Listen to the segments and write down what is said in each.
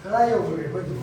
그다 요구를 거지.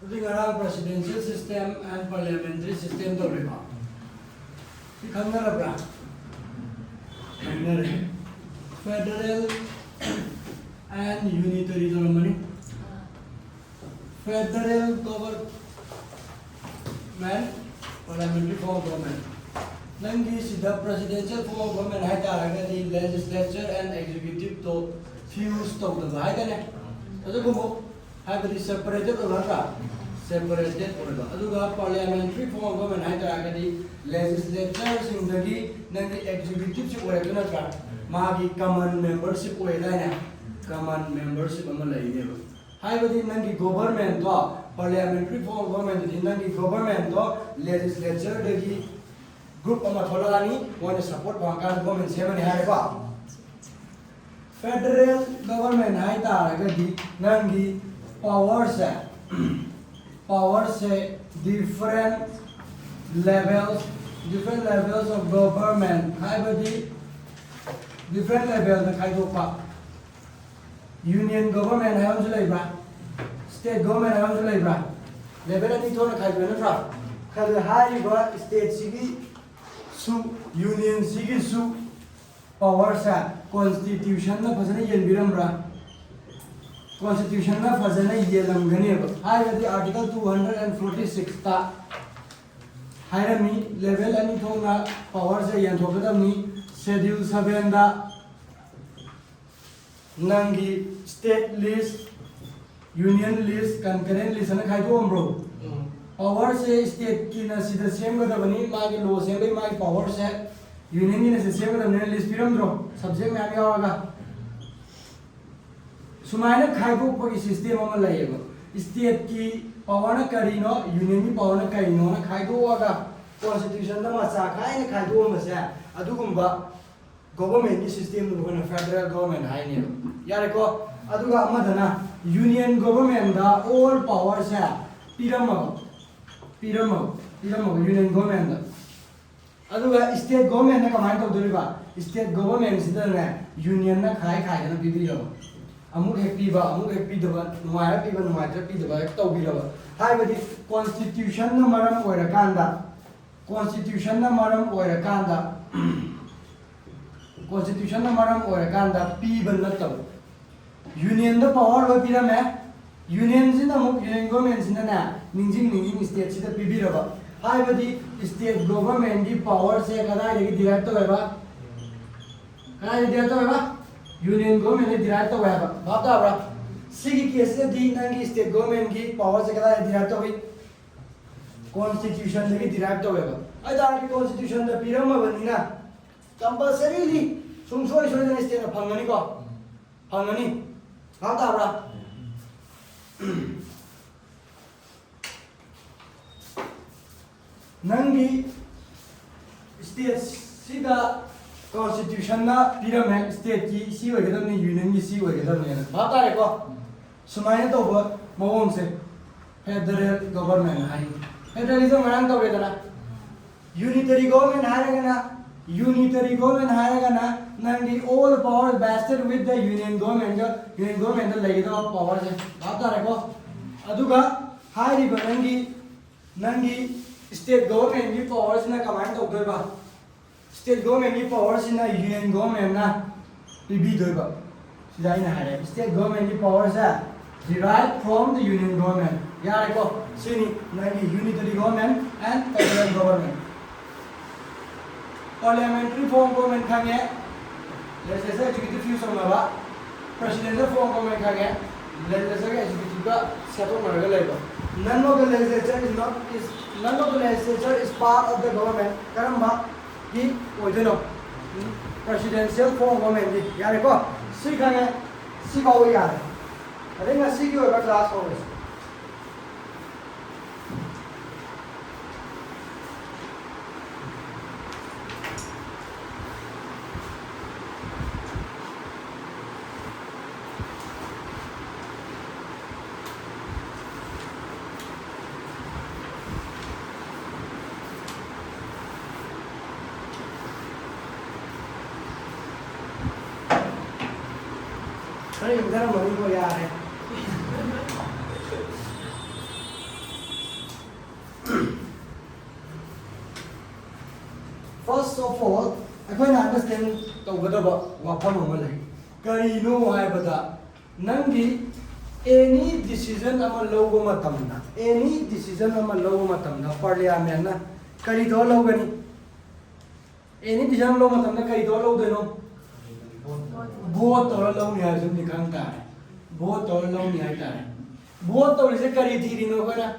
우리나라 presidential system and parliamentary system 도 그래봐. 이 강나라브라. 강나라. Federal and unitary ceremony. Federal government, parliamentary form of government. Nangi sida presidential form of government hai taraga di legislature and executive to fuse to the hai dane. Ado gumo hai bari separated orga. Separated order. Aduga parliamentary form of government hai taraga di legislature singdagi nangi executive si oya tuna ka magi common membership oya dane. Common membership ama lai ne ba. Hai bari nangi government to parliamentary form of government di nangi government to legislature dagi group ama tholani one support bangka government semani hai ba. Federal government hai taraga di nangi power से different levels of government hai badi different level na khai do pa union government hai am lai ba state government hai am lai ba level ani thona khai do na tra khai hai ba state sigi su union sigi su power sa constitution na phasana yen biram ra Constitution na fazana yelam gani ba hai the article 246 ta hairami level ani thonga power se yan thogadamni schedule 7 da nangi state list union list concurrent list na khai do bro power se state ki na sida sem ga bani ma ge law se bai ma power se union ni na se sem ga na list piram bro subject me abi awaga सुमायना खाइबो पगी system अमा लायेबो state की power न करिनो union की power न करिनो न खाइदो वागा कॉन्स्टिट्यूशन न मसा खाइ न खाइदो मसे अदुगुम्बा गवर्नमेंट की सिस्टम नु बना फेडरल गवर्नमेंट हाइ ने यारे को अदुगा अमदना यूनियन गवर्नमेंट दा ऑल पावर से पिरमो यूनियन गवर्नमेंट दा अदुगा स्टेट गवर्नमेंट न कमाई तो दोरिबा स्टेट गवर्नमेंट सिदा न यूनियन न खाइ न बिबिरो amuk happy ba amuk happy daba nuaya pi ba nuaya tra pi daba tau bi daba hai badi constitution na maram oira kanda constitution na maram oira kanda constitution na maram oira kanda pi ban na tau union da power ba pira me union sin na muk union government sin na ningjing state sida pi bi daba hai badi state government di power se kada ye direct to ba kada direct to ba union government ने derive तो है बात आ रहा सिगी case से दी नंगी state government की power से कदा डिराइव तो हुई कॉन्स्टिट्यूशन ने डिराइव तो है अदार की कॉन्स्टिट्यूशन द पिरम बनी ना कंपलसरीली सुमसोय सोय ने स्टेट फंगनी को फंगनी बात आ रहा नंगी स्टेट सिदा कॉन्स्टिट्यूशन ना पिरमे स्टेट की सी होगदमने यूनियन की सी होगदमने बात आ रे को सुमायने तो मवों से फेडरल गवर्नमेंट हाई फेडरलिज्म मनान तो रेदना यूनिटरी गवर्नमेंट हायरगना यूनिटरी गवर्नमेंट हायरगना नंगी all power vested with the union government लेगिदो पावर से बात आ रे को अदुगा हाइरिबा नंगी स्टेट गवर्नमेंट की पावर्स ना कमांड तो दोबा स्टेट गवर्नमेंट की पावर्स ना यूनियन गवर्नमेंट ना पीबी दोबा सिदाइना हारे स्टेट गवर्नमेंट की पावर्स है derived from the union government यारे को सिनी नंगी unitary government and federal government parliamentary form government खागे legislative executive fusion मावा presidential form government खागे legislative executive का सेटो मरगा लेगा none of the legislature is part of the government करम्बा की ओइदनो presidential form government की यारे को सी खागे सी बावो यारे अरे ना सी की ओइबा क्लास हो गई अरे इधर मनी को यार है First of all, अखोना understand तो गदबा वाफम अमले करीनो है बता नंगी any decision अमल लोगो मतमना any decision अमल लोगो मतमना पार्लियामेंट ना करी दो लोगनी any decision लोगो मतमना करी दो लोग देनो बहुत तौर लोग नहीं आजम दिखाता है बहुत तौर लोग नहीं आता है बहुत तौर से करी थी रिनो को ना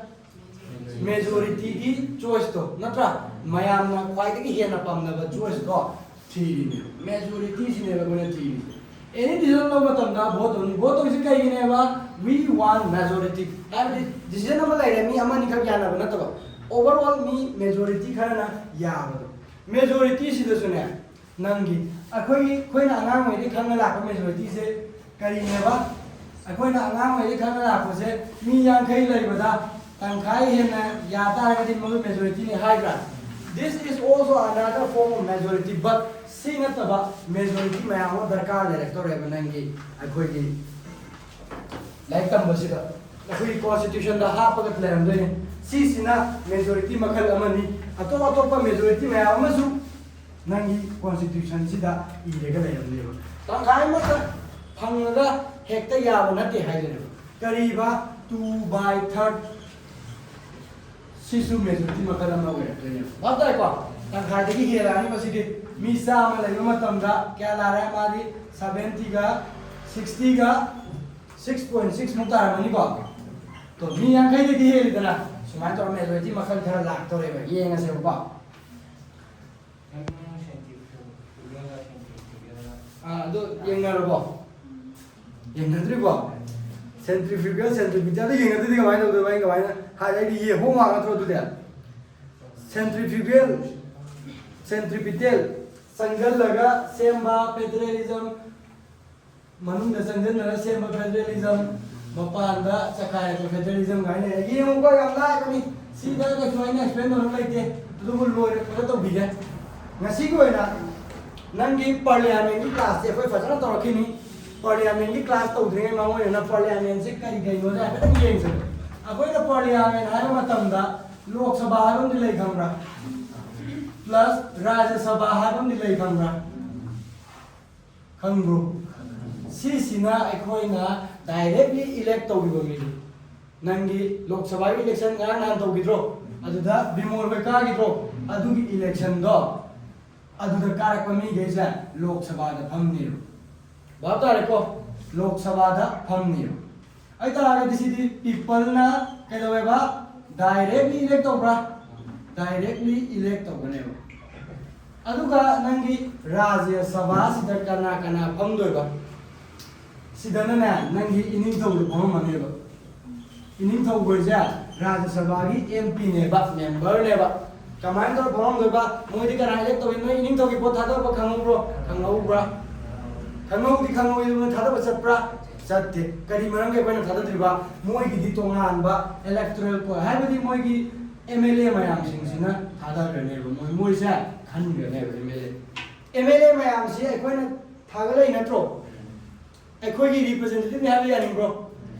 मेजॉरिटी की चॉइस तो नत्रा मयाम ना क्वाइट की है ना पामना बस चॉइस तो थी मेजॉरिटी से ने बने थी एनी डिसीजन लोग मतलब ना बहुत तो इसे कहीं नहीं बा we want majority every decision हम ले रहे मी अमन निकल क्या ना बना तो overall मी मेजॉरिटी खाना ना यार मेजॉरिटी सीधे सुने नंगी अखोई ना अंगाम में दिखाने लाख मेजॉरिटी से कहीं नहीं बा अखोई ना अंगाम में दिखाने लाख से मी yang कहीं ले बता तंखाई है ना याता है कि मगर मेजॉरिटी ने high grass this is also another form of majority but see ना तबा मेजॉरिटी में हम दरकार ले रखते हैं बनाएंगे अखोई की लाइक तम बस इधर अखोई कॉन्स्टिट्यूशन दा हाँ पकड़ ले हम दोने सी ना मेजॉरिटी मखल अमनी अतो पर मेजॉरिटी में हम मसु नंगी कॉन्स्टिट्यूशन सिदा इलेगा ले हम लेवा तंखाई मत फंगगा हेक्ता याव नते हाई ले करीबा 2/3 सिसु मेजॉरिटी मखल अमना हुए तो ये बात है क्या तंखाई देखी हेरा नहीं बस इधर मिसा अमल है मतलब दा क्या ला रहा है हमारी 70 का 60 का 6.6 मुक्ता है मनी को तो मी yang कहीं देखी है इतना सुमाय तो मेजॉरिटी मखल थोड़ा लाख तो रहेगा ये यहाँ से ऊपर दो yang ngarbo yang ngantri ko centrifugal तो ये yang ngantri ka main do main ka main ha dai di ye ho ma ka tro du de centrifugal संगल लगा सेम्बा फेडरलिज्म मनुंग द संगल लगा सेम्बा फेडरलिज्म मपांदा चकाय तो फेडरलिज्म गाइने ये मुको यमला कनी सीधा का जोइन एक्सप्लेन होनो लाइते दुगुल लोरे को तो बिगे ngasi ko ina nangi parliament की क्लास से कोई फसना तो रखी नहीं parliament की क्लास तो उधरे में मांगो ना parliament से करी गई हो जाए तो ये से अब कोई ना parliament है मतलब दा लोकसभा हम दिले खमरा प्लस राज्यसभा हम दिले खमरा खंगो सीसीना अखोइना डायरेक्टली इलेक्ट तौगिबो मिली नंगी लोकसभा इलेक्शन गा नान तौगिद्रो अदुदा बिमोर बे कागिद्रो अदुगी इलेक्शन दो अदुदा कारक मी गेजा लोकसभा दा फमनिरो बात आ रेको लोकसभा दा फमनिरो आई तरागा दिसिदी पीपल ना केदोबा डायरेक्टली इलेक्ट तौब्रा डायरेक्टली इलेक्ट तौगनेबो अदुगा नंगी राज्यसभा सिदा कना कना फमदोबा सिदना ना नंगी इनिंग तौदो फममनेबो इनिंग तौगोजा राज्यसभा की एमपी नेबा मेंबर नेबा कमाइन तो फॉर्म दोबा मोदी का राइलेक्ट तो इन इनिंग तो की पोत थादो बा खंगब्रो खंगौब्रा खंगौदी खंगौदी में थादो चतप्रा चते करी मरम के कोइन थादो दिबा मोई की तोंगान बा इलेक्टोरल को हाबदी मोई की एमएलए मयाम सिंह थादा गने मोई मोई से खन गने एमएलए मयाम से कोइन थागले नत्रो अखोई रिप्रेजेंटेटिव ने हाबी यानिंग्रो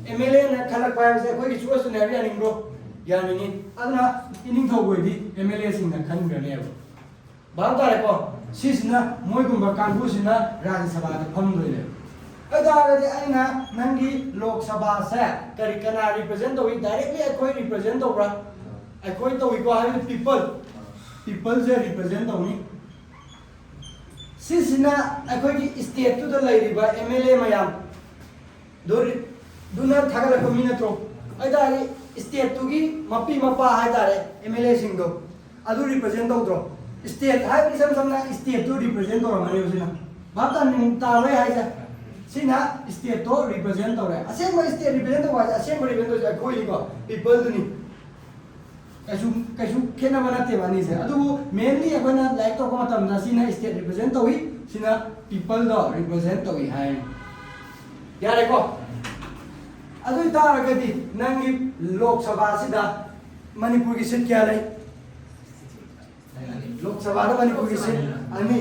एमएलए ने खलक पाय से अखोई चोइस ने हाबी यानिंग्रो यानिंगी अदना इनिंग थोगोइदी एमएलए सिंह ने खन गने बाव तारे को सिसना मोई गुंबा कांगू सिना राज्य सभा दा फम दोइले अदागदि आइना नंगी लोक सभा से करी कना रिप्रेजेंट दोइ डायरेक्टली अखोई रिप्रेजेंट दोब्रा अखोई तो इको हाबी पीपल से रिप्रेजेंट दोनी सिसना अखोई की स्टेट तो लैरिबा एमएलए मयाम दुना थागल को मिनत्रो अदागदि स्टेट तो की मपी मपा हाय तारे एमएलए सिंह दो अदु रिप्रेजेंट दोद्रो स्टेट हाय बिसम समना स्टेट तो रिप्रेजेंट तो रमने उसिना बाता नि तावे हाय जा सिना स्टेट तो रिप्रेजेंट तो रे असेंग में स्टेट रिप्रेजेंट तो वाज असेंग में रिप्रेजेंट तो कोई को पीपल दुनी कैसु खेना बनाते बानी से अदु मेनली अबना लाइक तो को मतम ना सिना स्टेट रिप्रेजेंट तो ही सिना पीपल दो रिप्रेजेंट तो ही हाय यारे को अदु तारगदि नंगी लोक सभा सिदा मणिपुर की सीट क्या लै लोक सभा मणिपुर की सीट अनि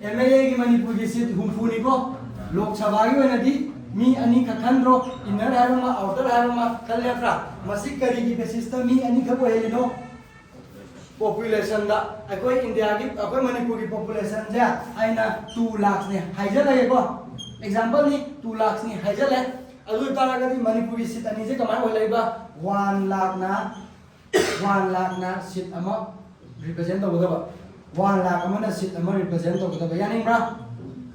एमएलए की मणिपुर की सीट हुमफुनी को लोक सभा की वनदी मी अनि खखंद्रो इनर हारमा आउटर हारमा कलेफ्रा मसिक करी की बेसिस तो मी अनि खबो हेलिनो पॉपुलेशन दा अकोई इंडिया की अकोई मणिपुर की पॉपुलेशन जे आइना 2 लाख ने हाइजल है को एग्जांपल नि 2 लाख नि हाइजल है अदु तारागदि मणिपुर की सीट अनि जे कमाय होलेबा 1 लाख ना सीट अमा रिप्रेजेंट तौगदबा 1 लाख अमना सीट अमा रिप्रेजेंट तौगदबा यानिंब्रा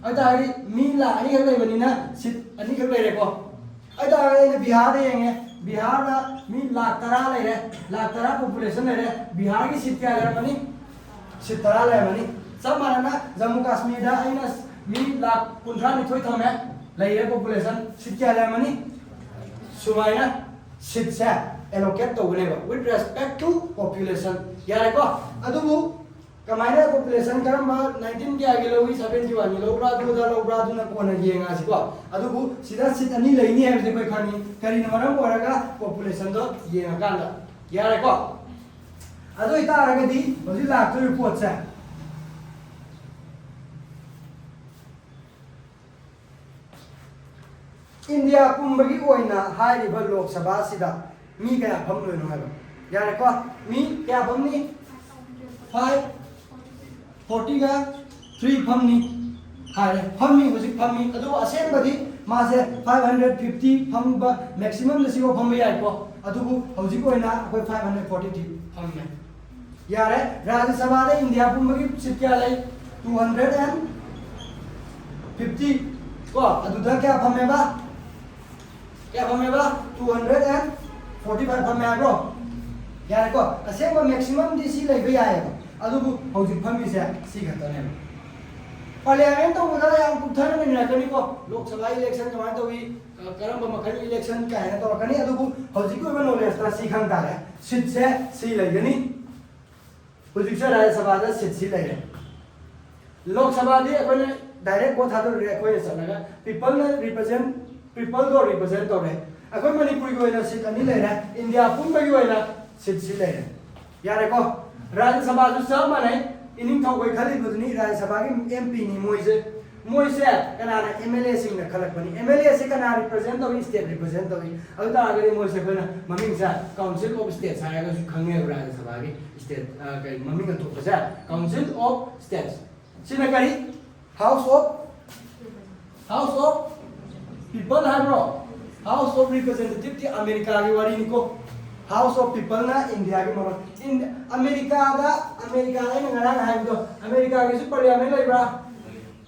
अदारी मी ला अनि खक लेबनिना सीट अनि खक लेरेको अदारी ने बिहार येंगे बिहार दा मी लाख 13 लेरे लाख 13 पॉपुलेशन लेरे बिहार की सीट क्या लेबनी सीट 13 लेबनी सब मानना जम्मू कश्मीर दा आइना मी लाख 15 नि थोय थमे लेरे पॉपुलेशन सीट क्या लेबनी सुमाइना सीट से एलोकेट तौगनेबा विथ रेस्पेक्ट टू पॉपुलेशन यारेको अदुबु कमाइना पॉपुलेशन करम 19 के आगे लोगी 71 लोब्रा दुदा लोब्रा दुना कोना येंगा सिको अदुबु सिदा सीट अनि लेनी है जे कोई खानी करी नमरम ओरगा पॉपुलेशन दो येंगा कांदा यारेको अदु इता आरगदी होजि लाख तो रिपोर्ट से इंडिया पुंबगी ओइना हाइरिबा लोक सभा सिदा मी क्या फम लोइनो हाबा यारेको मी क्या फमनी 540 का 3 फमनी हाय फमनी होजि फमनी अदु असेंबदी मासे 550 फम मैक्सिमम दसिगो फम याइको अदुबु होजि कोइना कोइ 540 फम यारे राज्य सभा दे इंडिया पुंबगी सीट क्या लै 250 को अदुदा क्या फमेबा 245 फमे आगो यारे को असेंबा मैक्सिमम दिसी लेबे यायबा अदुबु होजि फमी से सी खतने पार्लियामेंट तो उधर याम कुथन ने नकनी को लोकसभा इलेक्शन कमा तो वी करम मखन इलेक्शन का है तो कनी अदुबु होजि को नॉलेज ता सी खंता है सीट से सी लेगनी होजि से राज्यसभा दा सीट सी लेगे लोकसभा दे अपन डायरेक्ट को थादो रे कोई सनगा पीपल ने रिप्रेजेंट पीपल दो रिप्रेजेंट तो रे अकोई मणिपुर को इना सीट अनि लेरा इंडिया पुंबगी ओइना सीट सी लेरा यारे को राज्यसभा जो सब माने इनिंग थौ कोई खाली बुदनी राज्यसभा की एमपी नि मोइसे कना एमएलए सिंह ने खलक बनी एमएलए से कना रिप्रेजेंट तो स्टेट रिप्रेजेंट तो अगता आगे मोइसे कोना ममिंग सा काउंसिल ऑफ स्टेट्स हायगा सु खंगे राज्यसभा की स्टेट कई ममिंग तो पसा काउंसिल ऑफ स्टेट्स सिना करी house of people eyebrow house of representative की अमेरिका की वारी निको हाउस ऑफ पीपल ना इंडिया की मगर इन अमेरिका ने ngara हाइब दो अमेरिका की सु पार्लियामेंट लेब्रा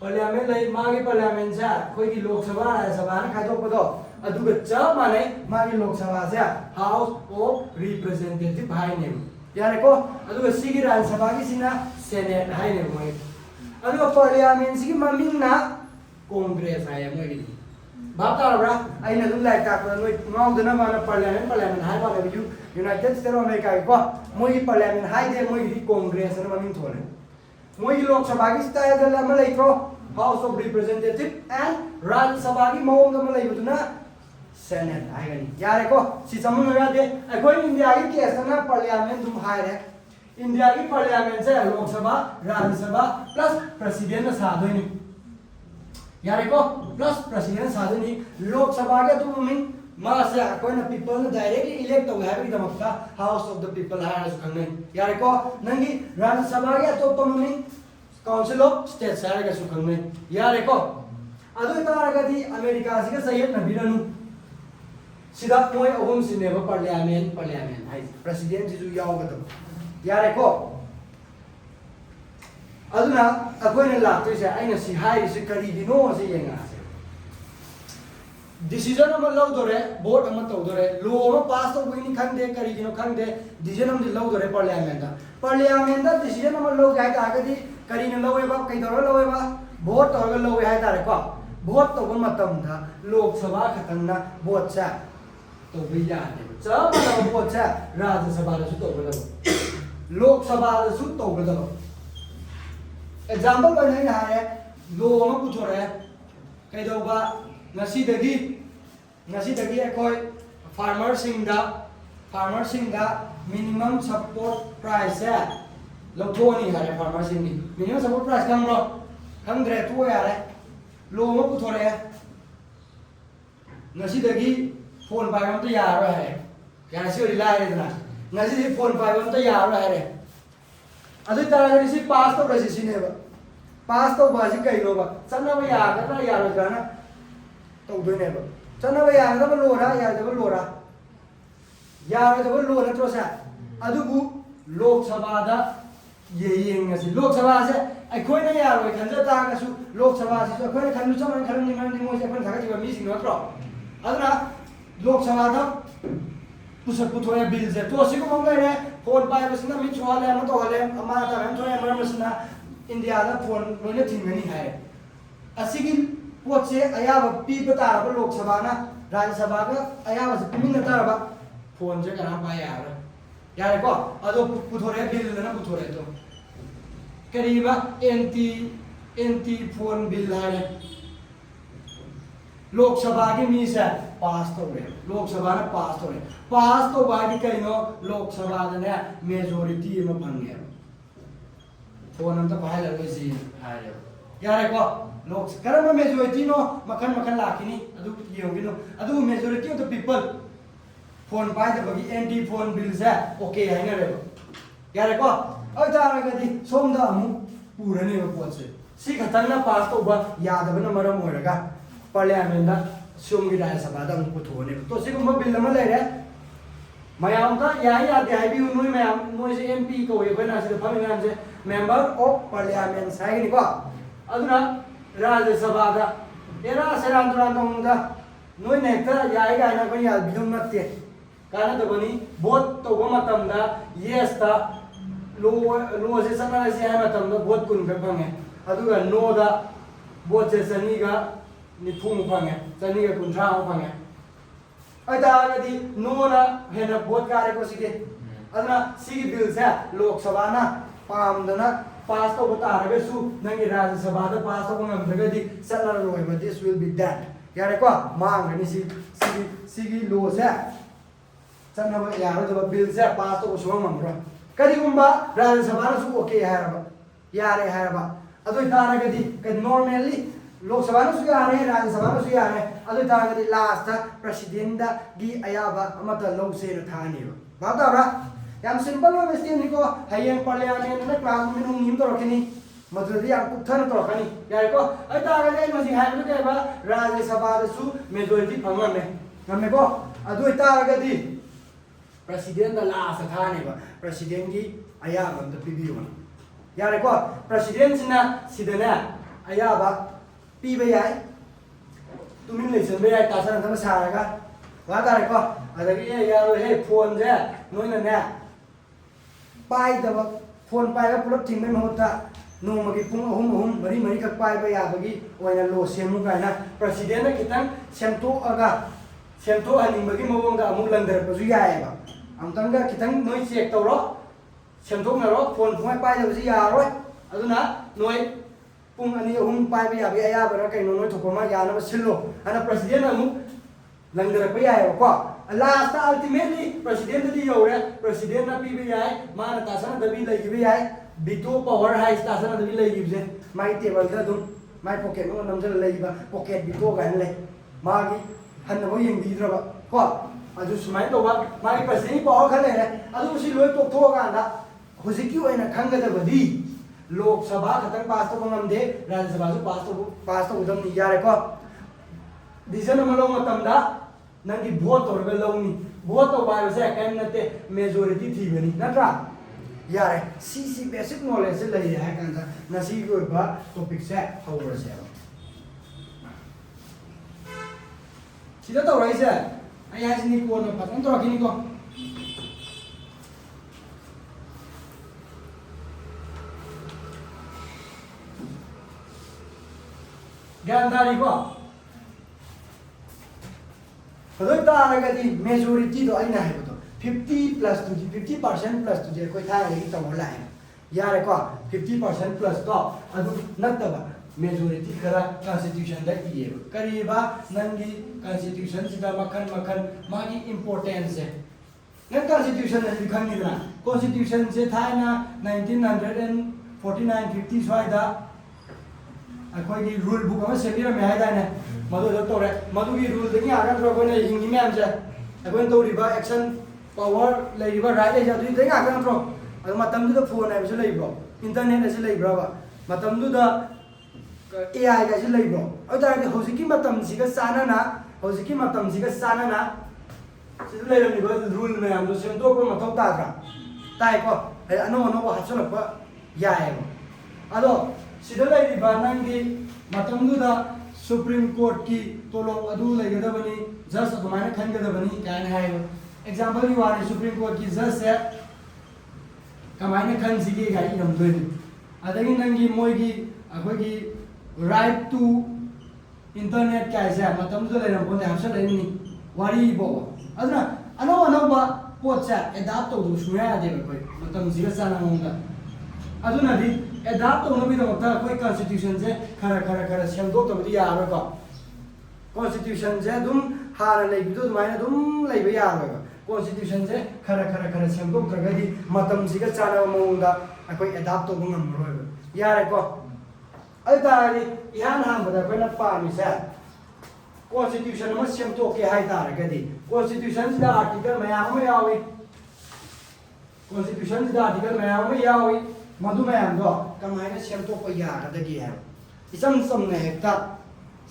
पार्लियामेंट ले मागी पार्लियामेंट से कोई की लोकसभा राज्यसभा ने खातो पदो अदुग च माने मागी लोकसभा से house of representative high name यारे को अदुग सिगी राज्यसभा की सिना सेनेट हाई नेम मोय अदुग पार्लियामेंट सिगी ममिंग ना कांग्रेस हाय मोय भाप तारब्रा अइना दुम लाइक ताकरा नोइ माउदना माना पार्लियामेंट हाइ माने यूनाइटेड स्टेट ऑफ अमेरिका को मोई पार्लियामेंट हाइ दे मोई कांग्रेस न ममिंग थोले मोई लोक सभा की स्टाइल दे लम लेइत्रो house of representative and Rajya Sabha की मौम दम लेइबुना सेनेट हाइगनी यारे को सी समन लगा दे अखोई इंडिया की केस ना पार्लियामेंट दुम हाइ रे इंडिया की पार्लियामेंट से लोक सभा राज्य सभा प्लस प्रेसिडेंट साधोनी यारे को प्लस प्रेसिडेंट साधोनी लोक सभा के तुम मिन मासे अखोई ना पीपल ने डायरेक्टली इलेक्ट हो हैवी दमकता हाउस ऑफ द पीपल हायर सुखंगे यारे को नंगी राज्य सभा के तो मिन काउंसिल ऑफ स्टेट सारे के सुखंगे यारे को अदु तारगदी अमेरिका सिगे सहित नबिरनु सिदा मोय अहुम सिनेबा पार्लियामेंट हाइ प्रेसिडेंट जिजु यावगदम यारे को अदुना अखोइना लाक्तोइसे आइना सि हाइरिसे करिगिनो से येंगा डिसीजन अमा लौदोरे बोर्ड अमा तौदोरे लो अमा पास तौबइनि खंगदे करिगिनो खंगदे डिसीजन अमा लौदोरे पार्लियामेंट डिसीजन अमा लौ गाय तागदि करिना लौवेबा कैदोरा लौवेबा वोट तौरगा लौवे हाय तारे को वोट तौबा मतमदा लोक सभा खतंगना वोट सा तौबि यादे सब मतलब वोट सा राज्य सभा दसु तौबदा लोक सभा दसु तौबदा एग्जांपल बने हारे लो अमा पुथोरे कैदौबा ngasi dagi ekoi farmer singda minimum support price ya lotoni hare farmer singni minimum support price kang dre tu ya re lo ma pu thore ngasi dagi phone pai am ta ya ro hare ya si ri lai re na ngasi di phone pai am ta ya ro hare adu tara ga si pass to resi sine ba pass to ba si kai lo ba sanna ba ya ga na ya ro ga na तौदोनेबा चनबा यादबा लोरा यादबा लोरा यादबा लोरा त्रोसा अदुबु लोक सभादा येंगसी लोक सभा से अखोइना यारोय खंजा तागसु लोक सभा से अखोइना खनु चमन खनु निमन मोइ से अपन थागजिबा मीसिंग नत्रो अदुना लोक सभादा पुसक पुथोया बिल से तो सिको मंगले फोन पाइबसिना मि छवाले म तोले अमा ता हम थोया मरमसिना इंडिया दा फोन लोने थिंगनी हाय असिगिन पोचे अयाब पीब तारब लोक सभा ना राज्य सभा का अयाब से पिमिन तारब फोन से कना पाए यारे को अदो पुथोरे बिल ना पुथोरे तो करीबा एंटी फोन बिल हारे लोक सभा के मी से पास तो रे लोक सभा ने पास तो बाकी कइनो लोक सभा ने मेजॉरिटी में फंगे फोन हम तो पहले लगे सी हारे यारे को लोक करम मेजॉरिटी नो मखन लाखिनी अदु येंगिनो अदु majority of the people phone पाइ द बगी एंटी फोन बिल से ओके हैन रे यारे को अ तारा गदि सोमदा अमु पुरने पोचे सी खतंगना पास तो बा यादबना मरम होरगा पार्लियामेंट दा सोमगी राज्य सभा दा अमु पुथोने तो सिगुम बिल म लेरे मयाम का याई यादे हाइबी उनुई मयाम मोइ से एमपी को ये बना से फमिनान से मेंबर ऑफ पार्लियामेंट साइनि को अदुना राज्य सभा दा एरा सेरान दुरान तोंदा नोइ नेक्ता याई गायना को या बिदुम नत्ते काना तो बनी वोट तो वो मतम दा यस ता लो से सना से है मतम दा वोट कुन पे पंगे अदुगा नो दा वोट से सनी गा निफुम पंगे सनी गा कुंठा पंगे अदा गदी नो ना हेना वोट कारे को सिके अदना सी बिल से लोक सभा ना पामदना पास तो बता रहे सु नंगी राज्य सभा दा पास तो ngam दगदी सनर रोय but this will be done यारे को मांग नि सी लो से चनब यारो जब बिल से पास तो सो ngam रो कदिगुम्बा राज्य सभा सु ओके हारबा यारे हारबा अदो तारगदी क नॉर्मली लोक सभा सु यारे राज्य सभा सु यारे अदो तारगदी लास्ट प्रेसिडेंट दा गी अयाबा अमत लोक से थानी बातारा याम सिंपल वे स्टेम निको हायेंग पार्लियामेंट ने क्लास में निम तो रखनी मजदूरी आप कुथन तो रखनी यार को अता अगर मसी हाय के बा राज्य सभा सु मेजॉरिटी फंगन ने नमे को अदु इता अगदी प्रेसिडेंट द लास्ट थाने बा प्रेसिडेंट की अयाब तो पीबीओ यार को प्रेसिडेंट सिना सिदना अयाबा पीबे याय तुमिन लेसन बे याय तासन थम सारगा वा तारे को अदगी यारो हे फोन जे नोइना ने पाई दब फोन पाई पुलप थिंग में होता नोमगी पुंग अहुम अहुम मरी मरी कक पाइबा याबगी ओइना लो सेमु गाइना प्रेसिडेंट ना खितंग सेमटोअगा सेमटोहनिंबगी मवंगा अमुक लंदरपसु याएबा अमतंगा खितंग नोय चेक तौरो सेमटोनरो फोन फुंगाय पाइदबसि यारोय अदुना नोय पुंग अनि अहुम पाइबा याबगी अयाबरा कइनो नोय थोपमा यानबा सिल्लो अना प्रेसिडेंट अमुक लंदरप याएबा को लास्ट अल्टीमेटली प्रेसिडेंट दी योरे प्रेसिडेंट ना पीबे याय माना तासना दबी लैगिबे याय बिटो पावर हाई तासना दबी लैगिबजे माइ टेबल दा दुम माइ पॉकेट नो नमजल लैगिबा पॉकेट बिटो गान ले मागी हन्नबो यंगीद्रबा को अदु सुमाइ तोबा माइ प्रेसिडेंट पावर खले रे अदु उसी लोय तोथो गांदा हुजिकी ओइना खंगदबदी लोक सभा खतंग पास तो ngam de राज्य सभा सु पास तो उदम नि यारे को डिसीजन अमलो मतमदा नंगी वोट तौरबे लौनी वोट तो बायसे कैम नते मेजॉरिटी थीबनी नत्रा यारे सी बेसिक नॉलेज से लई है कांदा नसी को बा टॉपिक से हौर से सिदा तो राइस है आई आज नि को न पतन तो रखिनी को ज्ञानदारी को अदोय तारगदी मेजॉरिटी तो आइना है तो 50% प्लस 2 कोई था रे तो होला है यारे को 50% प्लस तो अदु नत्तबा मेजॉरिटी करा कॉन्स्टिट्यूशन दा इए करीबा नंगी कॉन्स्टिट्यूशन सिदा मखन मागी इंपोर्टेंस है न कॉन्स्टिट्यूशन ने खंगिदना कॉन्स्टिट्यूशन से था ना 1949 50 स्वाइदा अखोगी रूल बुक अमा सेमिरा में है दाने मधु जो तोरे मधु की रूल देखिए आगे तो कोई नहीं हिंदी में आमचे अखोन तो रिबा एक्शन पावर ले रिबा राइट ले जादु देखिए आगे तो अदु मतम दु फोन है से लेब्रो इंटरनेट से लेब्रो बा मतम दु एआई का से लेब्रो अदारदि होजिकी मतम सिगा सानाना होजिकी मतम सिगा सानाना सिदु लेरनिबा रूल में हम तो सेम तो को मथौ ताद्रा ताई को अनो हासलपा याएबो अदो सिदा लेरिबा नंगी मतमदुदा सुप्रीम कोर्ट की तोलो अदु लेगदबनी जज अदुमाना खनगदबनी कान हाय एग्जांपल की वारी सुप्रीम कोर्ट की जज से कमाइना खनसिगे गाई नमदोनि अदगी नंगी मोइगी अखोगी राइट टू इंटरनेट काइसे मतमदु लेरम पोने हमसे लेनी वारी बो अदना अनो पोचा एडाप्ट तो सुया दे कोई मतम जिगा साना मोंगा अदुना दी एडाप्ट तो नबी दमता कोई कॉन्स्टिट्यूशन से खरा सेमदो तो बदी यारो को कॉन्स्टिट्यूशन से दुम हारा लेबिदो माइना दुम लेबे यारो को कॉन्स्टिट्यूशन से खरा सेमदो त्रगदी मतम जिगा चाना मोंगा कोई एडाप्ट तो ngam रो यारे को अदारी इहान हां बदा कोइना पामी से कॉन्स्टिट्यूशन में सेमदो के हाय तारगदी कॉन्स्टिट्यूशन दा आर्टिकल मयाम में यावी कॉन्स्टिट्यूशन दा आर्टिकल मयाम में यावी मधु मैम दो कमाइना सेमटोप यागदगी है इसम समने हेक्ता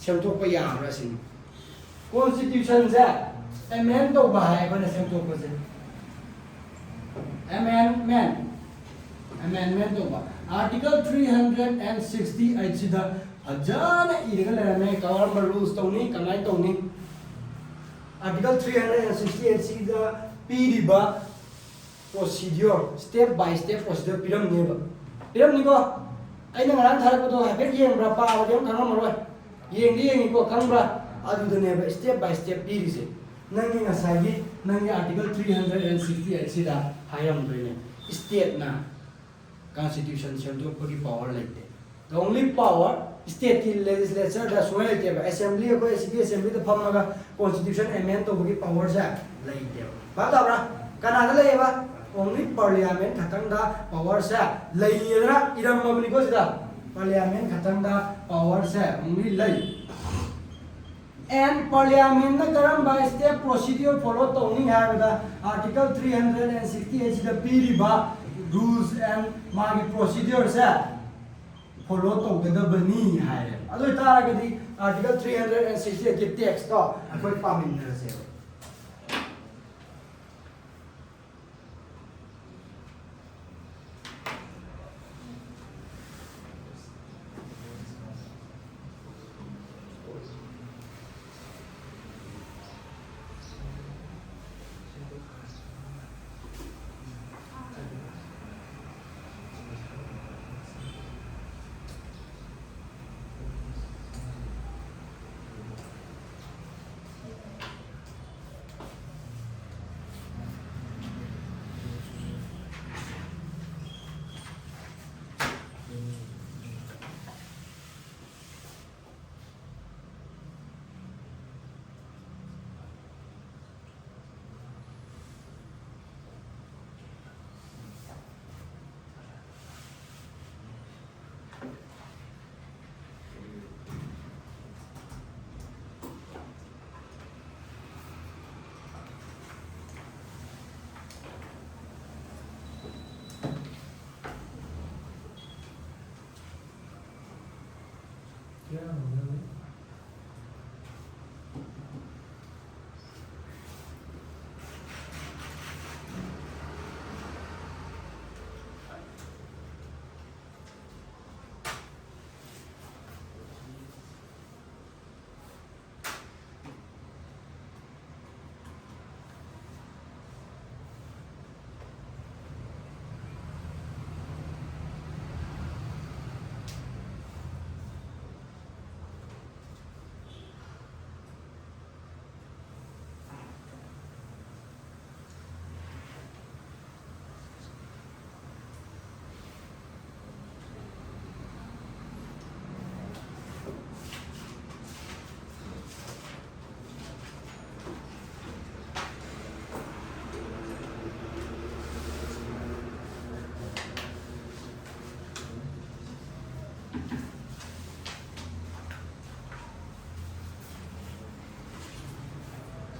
सेमटोप यागरसिन कॉन्स्टिट्यूशन से अमेंड तो बाय बने सेमटोप से अमेंडमेंट तो बा आर्टिकल 368 सिदा हजार इरगल रमे कवर रूल्स तौनी कमाई तौनी आर्टिकल 368 सिदा पीरिबा procedure step by step procedure पिरमनिको अइना ngran tharapado habet yengbra paawdem khangamroi yengi ko khangbra adudane step by step pirise nangi ngasagi nangi article 368 sida hayam doine state na constitution semdopagi power like the only power state ki legislature da soil te assembly ko assembly da phamaga constitution amend to bagi power sa like ba ta bra kana da leba only parliament khatangda power sa laiyedra iram mabni ko sida parliament khatangda power sa only lay and parliament na karam by step procedure follow tawni have the article 368 sida piriba rules and magi procedure sa follow tawgadabani hai adu taragadi article 368 ki text to akoi pamin se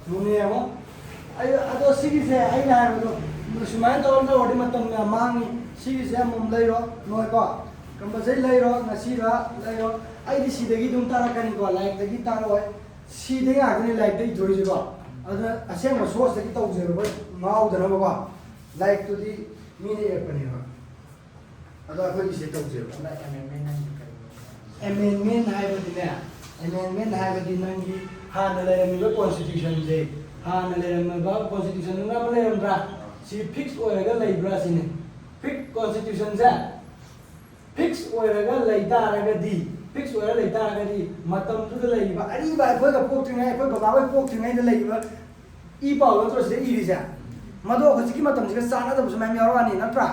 ꯅꯨꯡꯅꯦ ꯌꯦꯡꯉꯣ ꯑꯩ ꯑꯗꯣ ꯁꯤꯒꯤꯁꯦ ꯑꯩꯅ ꯍꯥꯏꯕꯗꯣ ꯁꯨꯃꯥꯏꯅ ꯇꯧꯔꯗꯤ ꯃꯇꯝ ꯌꯥꯝ ꯃꯥꯡꯉꯤ ꯁꯤꯒꯤꯁꯦ ꯑꯃꯃꯝ ꯂꯩꯔꯣ ꯅꯣꯏꯀꯣ ꯀꯝꯄꯜꯁꯔꯤ ꯂꯩꯔꯣ ꯉꯁꯤꯔ ꯂꯩꯔꯣ ꯑꯩꯗꯤ ꯁꯤꯗꯒꯤ ꯑꯗꯨꯝ ꯇꯥꯔꯛꯀꯅꯤꯀꯣ ꯂꯥꯏꯔꯤꯛꯇꯒꯤ ꯇꯥꯔꯛꯑꯣꯏ ꯁꯤꯗꯒꯤ ꯉꯥꯛꯇꯅꯤ ꯂꯥꯏꯔꯤꯛꯇ ꯏꯊꯣꯏꯁꯤꯀꯣ ꯑꯗꯨꯅ ꯑꯁꯦꯡꯕ ꯁꯣꯔꯁꯇꯒꯤ ꯇꯧꯖꯦꯕ ꯉꯥꯎꯗꯅꯕꯀꯣ ꯂꯥꯏꯔꯤꯛꯇꯨꯗꯤ ꯃꯤꯅ ꯏꯔꯛꯄꯅꯦꯕ ꯑꯗꯣ ꯑꯩꯈꯣꯏꯒꯤꯁꯦ ꯇꯧꯖꯦꯕ ꯑꯦꯃꯦꯟꯃꯦꯟ ꯍꯥꯏꯕꯗꯤꯅꯦ ꯑꯦꯃꯦꯟꯃꯦꯟ ꯍꯥꯏꯕꯗꯤ ꯅꯪꯒꯤ ꯍꯥꯟꯅ ꯂꯩꯔꯝꯃꯤꯕ ꯀꯣꯟꯁꯇꯤꯇ꯭ꯌꯨꯁꯟꯁꯦ ꯍꯥꯟꯅ ꯂꯩꯔꯝꯃꯤꯕ ꯀꯣꯟꯁꯇꯤꯇ꯭ꯌꯨꯁꯟ ꯑꯃ ꯂꯩꯔꯝꯗ꯭ꯔꯥ ꯁꯤ ꯐꯤꯛꯁ ꯑꯣꯏꯔꯒ ꯂꯩꯕ꯭ꯔꯥ ꯁꯤꯅꯤ ꯀꯣꯟꯁꯇꯤꯇ꯭ꯌꯨꯁꯟꯁꯦ ꯐꯤꯛꯁ ꯑꯣꯏꯔꯒ ꯂꯩꯇꯥꯔꯒꯗꯤ ꯐꯤꯛꯁ ꯑꯣꯏꯔ ꯂꯩꯇꯥꯔꯒꯗꯤ ꯃꯇꯝꯗꯨꯗ ꯂꯩꯔꯤꯕ ꯑꯔꯤꯕ ꯑꯩꯈꯣꯏꯒ ꯄꯣꯛꯇ꯭ꯔꯤꯉꯩ ꯑꯩꯈꯣꯏ ꯕꯕꯥꯍꯣꯏ ꯄꯣꯛꯇ꯭ꯔꯤꯉꯩꯗ ꯂꯩꯔꯤꯕ ꯏ ꯄꯥꯎ ꯅꯠꯇ꯭ꯔꯣ ꯁꯤꯗ ꯏꯔꯤꯁꯦ ꯃꯗꯣ ꯍꯧꯖꯤꯛꯀꯤ ꯃꯇꯝꯁꯤꯒ ꯆꯥꯟꯅꯗꯕꯁꯨ ꯃꯌꯥꯝ ꯌꯥꯎꯔꯛꯑꯅꯤ ꯅꯠꯇ꯭ꯔꯥ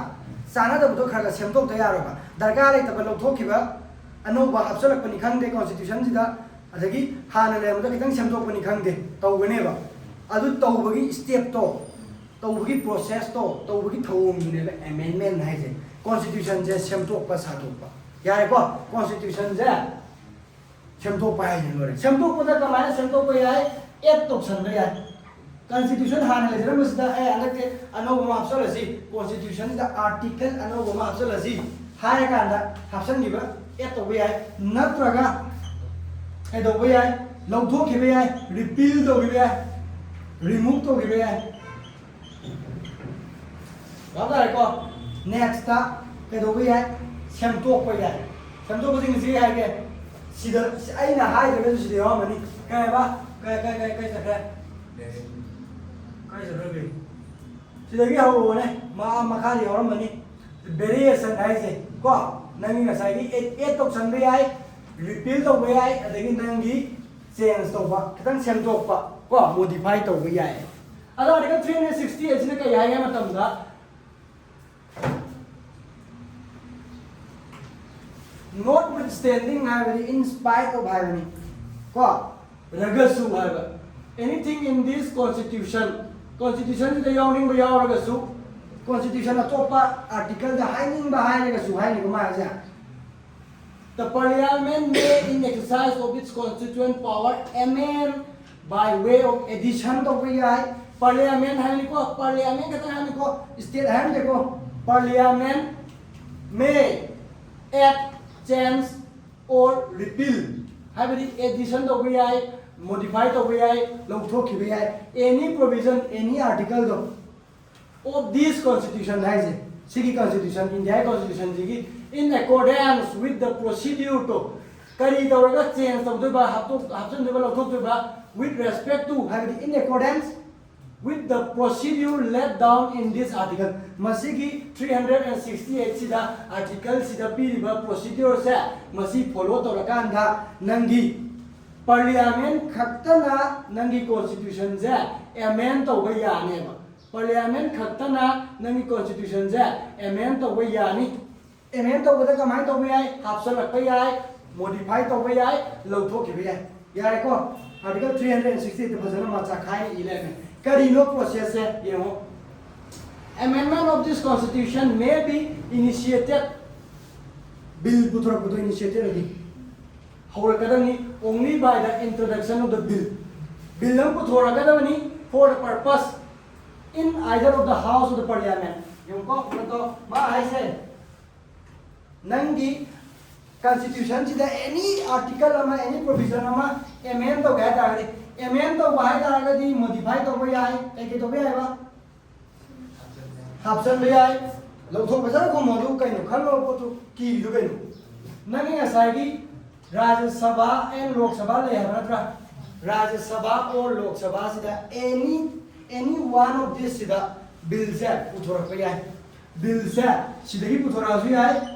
ꯆꯥꯟꯅꯗꯕꯗꯣ ꯈꯔ ꯈꯔ ꯁꯦꯝꯗꯣꯛꯇ ꯌꯥꯔꯣꯏꯕ ꯗꯔꯀꯥꯔ ꯂꯩꯇꯕ ꯂꯧꯊꯣꯛꯈꯤꯕ ꯑꯅꯧꯕ ꯍꯥꯞꯆꯤꯜꯂꯛꯄꯅꯤ ꯈꯪꯗꯦ ꯀꯣꯟꯁꯇꯤꯇ꯭ꯌꯨꯁꯟꯁꯤꯗ ꯑꯗꯒꯤ ꯍꯥꯟꯅ ꯂꯩꯔꯝꯕꯗ ꯈꯤꯇꯪ ꯁꯦꯝꯗꯣꯛꯄꯅꯤ ꯈꯪꯗे ꯇꯧꯒꯅꯦꯕ ꯑꯗꯨ ꯇꯧꯕꯒꯤ ꯁ꯭ꯇꯦꯞꯇꯣ ꯇꯧꯕꯒꯤ ꯄ꯭ꯔꯣꯁꯦꯁꯇꯣ ꯇꯧꯕꯒꯤ ꯊꯧꯑꯣꯡꯗꯨꯅꯦꯕ ꯑꯦꯃꯦꯟꯃꯦꯟ ꯍꯥꯏꯁꯦ ꯀꯣꯟꯁꯇꯤꯇ꯭ꯌꯨꯁꯟꯁꯦ ꯁꯦꯝꯗꯣꯛꯄ ꯁꯥꯗꯣꯛꯄ ꯌꯥꯔꯦꯀꯣ ꯀꯣꯟꯁꯇꯤꯇ꯭ꯌꯨꯁꯟꯁꯦ ꯁꯦꯝꯗꯣꯛꯄ ꯍꯥꯏꯁꯦ ꯂꯣꯏꯔꯦ ꯁꯦꯝꯗꯣꯛꯄꯗ ꯀꯃꯥꯏꯅ ꯁꯦꯝꯗꯣꯛꯄ ꯌꯥꯏ ꯑꯦꯗ ꯇꯧꯁꯟꯕ ꯌꯥꯏ ꯀꯟꯁꯇꯤꯇ꯭ꯌꯨꯁꯟ ꯍꯥꯟꯅ ꯂꯩꯖꯔꯝꯕꯁꯤꯗ ꯍꯟꯗꯛꯇꯤ ꯑꯅꯧꯕ ꯑꯃ ꯍꯥꯞꯆꯤꯜꯂꯁꯤ ꯀꯣꯟꯁꯇꯤꯇ꯭ꯌꯨꯁꯟꯁꯤꯗ ꯑꯥꯔꯇꯤꯀꯜ ꯑꯅꯧꯕ ꯑꯃ ꯍꯥꯞꯆꯤꯜꯂꯁꯤ ꯍꯥꯏꯔꯀꯥꯟꯗ ꯍꯥꯞꯆꯟꯈꯤꯕ ꯑꯦꯗ ꯇꯧꯕ ꯌꯥꯏ ꯅꯠꯇ꯭ꯔꯒ ꯀꯩꯗꯧꯕ ꯌꯥꯏ ꯂꯧꯊꯣꯛꯈꯤꯕ ꯌꯥꯏ ꯔꯤꯄꯤꯜ ꯇꯧꯈꯤꯕ ꯌꯥꯏ ꯔꯤꯃꯨꯚ ꯇꯧꯈꯤꯕ ꯌꯥꯏ ꯚꯥꯞ ꯇꯥꯔꯦꯀꯣ ꯅꯦꯛꯁꯇ ꯀꯩꯗꯧꯕ ꯌꯥꯏ ꯁꯦꯝꯗꯣꯛꯄ ꯌꯥꯏ ꯁꯦꯝꯗꯣꯛꯄꯁꯤꯡꯁꯤ ꯍꯥꯏꯒꯦ ꯁꯤꯗ ꯑꯩꯅ ꯍꯥꯏꯗ꯭ꯔꯒꯁꯨ ꯁꯤꯗ ꯌꯥꯎꯔꯝꯃꯅꯤ ꯀꯩ ꯍꯥꯏꯕ ꯀꯩ ꯆꯠꯈ꯭ꯔꯦ ꯀꯩ ꯆꯠꯈ꯭ꯔꯒꯦ ꯁꯤꯗꯒꯤ ꯍꯧꯔꯛꯑꯣꯅꯦ ꯃꯈꯥꯗ ꯌꯥꯎꯔꯝꯃꯅꯤ ꯚꯦꯔꯤꯌꯦꯁꯟ ꯍꯥꯏꯁꯦ ꯀꯣ ꯅꯪꯒꯤ ꯉꯁꯥꯏꯒꯤ ꯑꯦꯗ ꯇꯧꯁꯟꯕ ꯌꯥꯏ ꯔꯤꯄꯤल तौब याय अदगी नंगी चेंज तौबा खितंग सेमदोकपा को मॉडिफाई तौब याय अदा अदगा 360 एजिना का याय मतमदा notwithstanding हाबदी in spite of हाबनी को रगसु हाब anything in this constitution द यावनिंग ब यावरगसु constitution अतोपा article द हाइनिंग ब हाइरगसु हाइनिग माजा The Parliament may, in exercise of its constituent power, amend by way of addition to Parliament Parliament state Parliament may add, change or repeal. Addition to modify to any provision, any article of this constitution Sigi constitution, India constitution in accordance with the procedure to carry the change of the with respect to in accordance with the procedure laid down in this article. Masigi 368 sida article sida piriba procedure sa masi follow to rakanda nangi parliament khaktana nangi constitution ja amend to bayane ba parliament khaktana nangi constitution ja amend to bayani amend to kamain to bayai hapsalak bayai modify to bayai lawthok bayai yare ko article 360 the bazana macha khai 11 Karino process amendment of this constitution may be initiated bill putra initiated already only by the introduction of the bill for the purpose in either of the house of the parliament nangi constitution any article any provision amend amend to why taragadi modify to bayai take to bayai option bayai lawthok bazar ko modu kaino khallo ko to ki du kaino nangi asagi Rajya Sabha and Lok Sabha le haratra Rajya Sabha or Lok Sabha sida any one of this sida bill se puthora bayai bill se sidagi puthora asu yai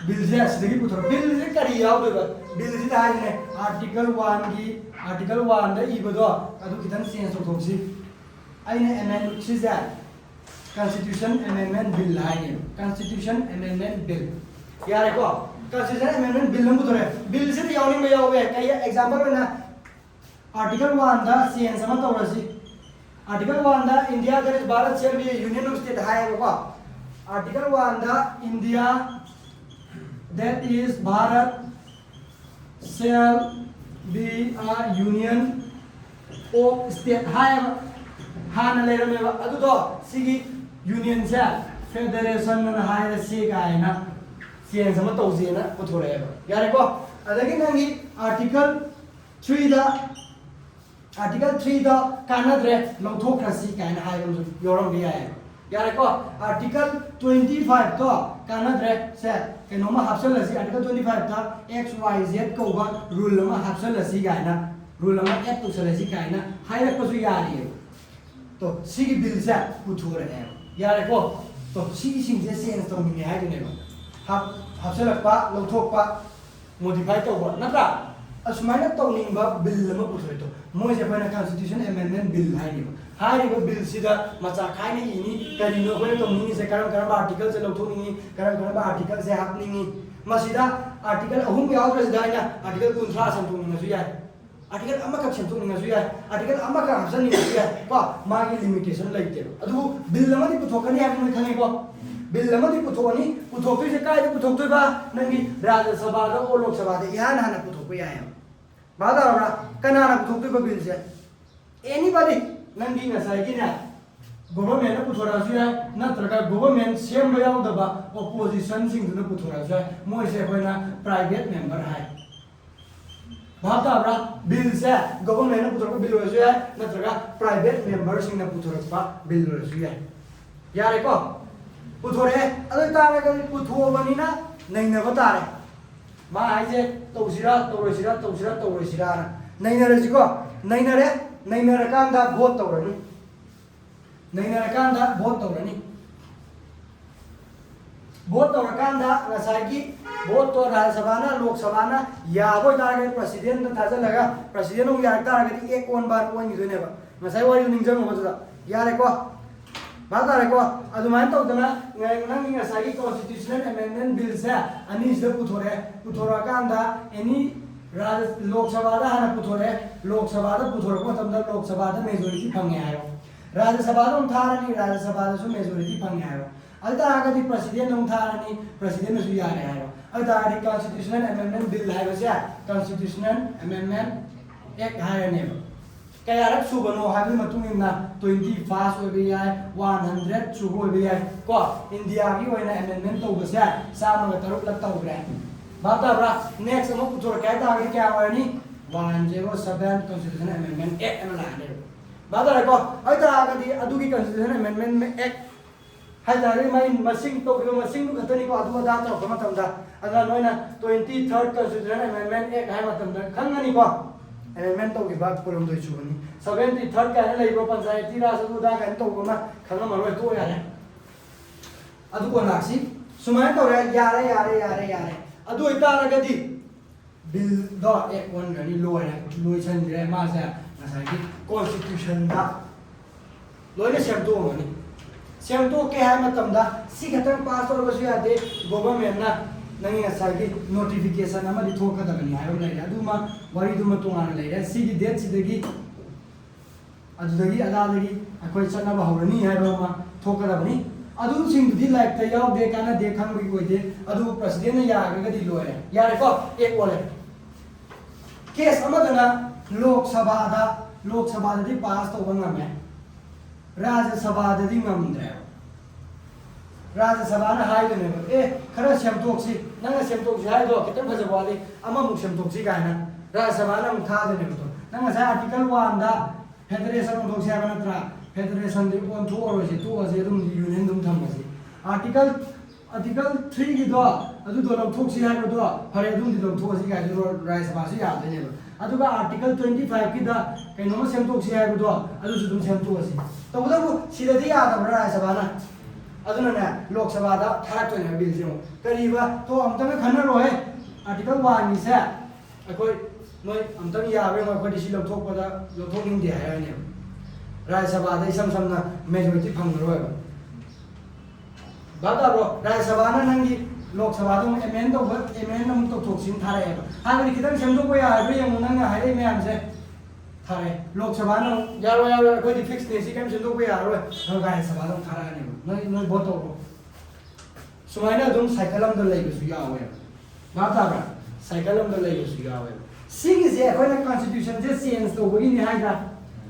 bill se sidagi puthora bill se kari yaw de bill se da ne article 1 gi article 1 da ibado adu kitan change to thopsi aina amendment si ja constitution amendment bill haine constitution amendment bill yare ko constitution amendment bill nang puthore bill se yawning ba yaw be kai example na article 1 da change sama tawrasi article 1 da india there is bharat shall be a union of state hai ko article 1 da india that is bharat shall be a union of state hai hana leirame ba adu do sigi union se federation na hai ra se ga na change sama tawje na puthore ba yare ko adagi nangi article 3 da article 3 da kanadre longthokrasi ka na hai ro yoram bi ai yare ko article 25 to kanadre se kenoma hapsalasi article 25 ta xyz ko ba rule ma hapsalasi ga na rule ma add to salasi ga na hai ra ko su yari to sigi bill se puthore ne yare ko to sigi sing se sense to mi hai ne ba hapsalak pa longthok pa modify to ba na ka asmaina to ning ba bill ma puthore to moi je pa na constitution amendment bill hai ni hai ba bill sida macha khai ni ni kari no ko to ni se karam karam article se longthok ni karam article se hap ni masida article ahum yaw ra sida ina article 13 sam tu ni su ya article amma ka sam tu ni su ya article amma ka hapsan ni su ya ko ma gi limitation lai te adu bill ma di puthokani ha ni khangi ko bill ma di puthoni puthokti se kai puthok toi ba nangi rajya sabha da o lok sabha da ihan hana puthok ya ya ba da ra kana na puthok toi ba bill se anybody nangi ngasai gi na government na puthora su ya na traka government sem lo yaw da ba opposition sing na puthora su ya moi se koina private member hai ba da ra bill se government na puthora bill su ya na traka private member sing na puthora ba bill su ya yare ko puthore adu tare ga putho bani na nai na ba tare ma ai je to sira na nai na re ji ko nai na re kan da vote to rani nai na kan da vote to rani vote to kan da ngasai ki vote to rajya sabha na lok sabha na ya bo tare ga president na thaja laga president ong ya tare ga ek on bar on ni ne ba ngasai wari ning jang ba da yare ko ba tare ko adu man to dana ngai nang ngasai constitutional amendment bill sa ani se puthora kan da any lok sabha da hana puthore lok sabha da puthore ko tam da lok sabha da majority phangye ayo rajya sabha da tharani rajya sabha da su majority phangye ayo alta aga di president tharani president su ya ayo alta di constitutional amendment bill hai ba constitutional amendment act hai ne kaya rak su bano ha bi matung na 20 fast oi bi ai 100 su oi bi ai ko india gi oi na amendment to ba sa sa ma taruk lak tau gra bata bra next mo putur kai ta gi kya oi ni 107 constitution amendment act ana la ne bata ko ai ta ga di adu gi constitution amendment act hai ta ri mai masing to gi masing ku khatani ko adu da ta ko ma tam da ana noina 23rd constitution amendment act hai ma tam da khangani ko amendment to gi ba kolom doi chu ni 73rd ka na lai ro panchayati ra su da kan to ko ma khanga ma roi to ya ne adu ko na si sumai to ya yare adu ita ra ga di bill do ek one ni loi chan dire ma sa na sa ki constitution da loi ne sem to ni sem to ke ha ma tam da si khatang pass or ba su ya de government na nangi sa ki notification ama di thok da ni ayo lai adu ma wari du ma to ana lai ra si gi date si de gi adu da gi ala da gi akoi chana ba hawrani hai ba ma thok da bani adu sing di like ta yaw de kana de khang bi ko de adu president na ya ga di loe ya re ko ek wale case ama da na lok sabha da di pass to bang me rajya sabha da di ngam dre rajya sabha na hai de ne khara sem tok si nang sem tok si hai do kitam bhaja wali ama mu sem tok si ga na rajya sabha na mu tha de ne to nang sa article 1 da federation of thok na tra federation de on to or se to ase dum union dum tham ase article 3 gi do adu do lok thok si hai do phare dum di lok thok si ga do rajya sabha si ya de ne adu ga article 25 gi da kai no sem tok si hai do adu su dum sem tok ase to bu da bu si da di ya da rajya sabha na aduna na lok sabha da tharak to ne bil jong kari ba to am ta khana ro hai article 1 ni sa akoi noi am ta ya be ma ko di si lok thok pa da lok thok ning de hai ne rajya sabha da isam sam na majority phang ro hai ba da ro rajya sabha na nangi lok sabha da amend to amend nam to thok sin thare ha ha ni kitam sem to ko ya be yang nang ha re me am se thare lok sabha na ya ko di fix ne si kam sem to ko ya ro rajya sabha da thara ne noi vote ko sumaina dum cycle am da lai su ya we ba ta ba cycle am da lai su ya we sing is ya ko na constitution je change to ko ni ha da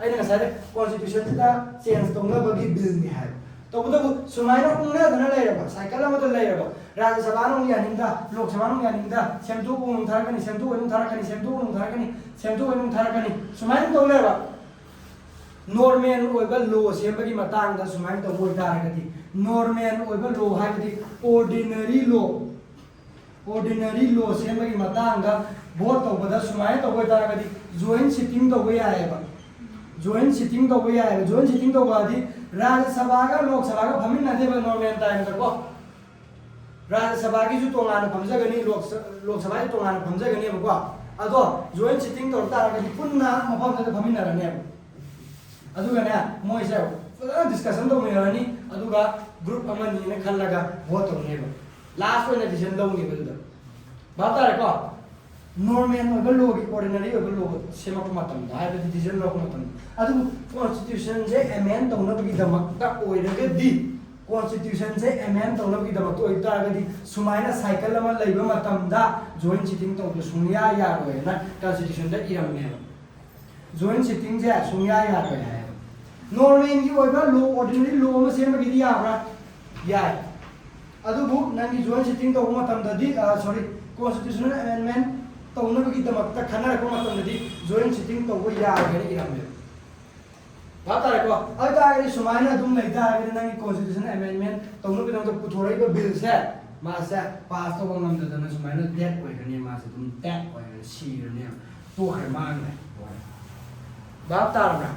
ai na sai constitution ta change tongna bagi bill ni hai to bu sumaina ungna dana lai ba cycle ma to lai ba rajya sabha no ya ninda lok sabha no ya ninda semtu ung thar kani semtu ung thar kani semtu ung thar kani semtu ung thar kani sumaina to lai ba normal oiba law sembagi matang da sumaina to boi dar gati normal oiba law hai gati ordinary law sembagi matang da vote to bada sumaina to boi dar gati joint sitting to boi ai ba joint sitting to boi ai joint sitting to badi राज्य सभा का लोक सभा का भमिन नदे बन normal time तक को राज्य सभा की जो तोंगान फमजगनी लोक सभा की तोंगान फमजगनी बको अदो जॉइंट सिटिंग तोरता रगदी पुन्ना मफम तक भमिन नरने अदुगा ने मोय से डिस्कशन तो मेरनी अदुगा ग्रुप अमनी ने खल्लगा वोट तोने लास्ट में डिसीजन लौनी बदुदा बाता रे को normal oiba law gi ordinary oiba law semak matam da hai decision law matam adu constitution je amend tawna bagi damak ta oiraga di constitution je amend tawna bagi damak to oita ga di sumaina cycle ama leiba matam da joint sitting tawna sunya ya roi na constitution da iram ne joint sitting je sunya ya roi hai normal gi oiba law ordinary law ma sem bagi di ya ra ya adu bu nangi joint sitting tawna matam da di sorry constitutional amendment तौना की दमक त खना को मतम नदी joint sitting तो वो या गरे इराम में बात आ को अ तागे सुमाना दुम नहीं था अगर नंगी constitution amendment तौना की दमक पुथोरै को बिल से मा से पास तो बंगम दना सुमाना डेट होय गने मा से तुम टैग होय सी ने तो है मान है बात आ रहा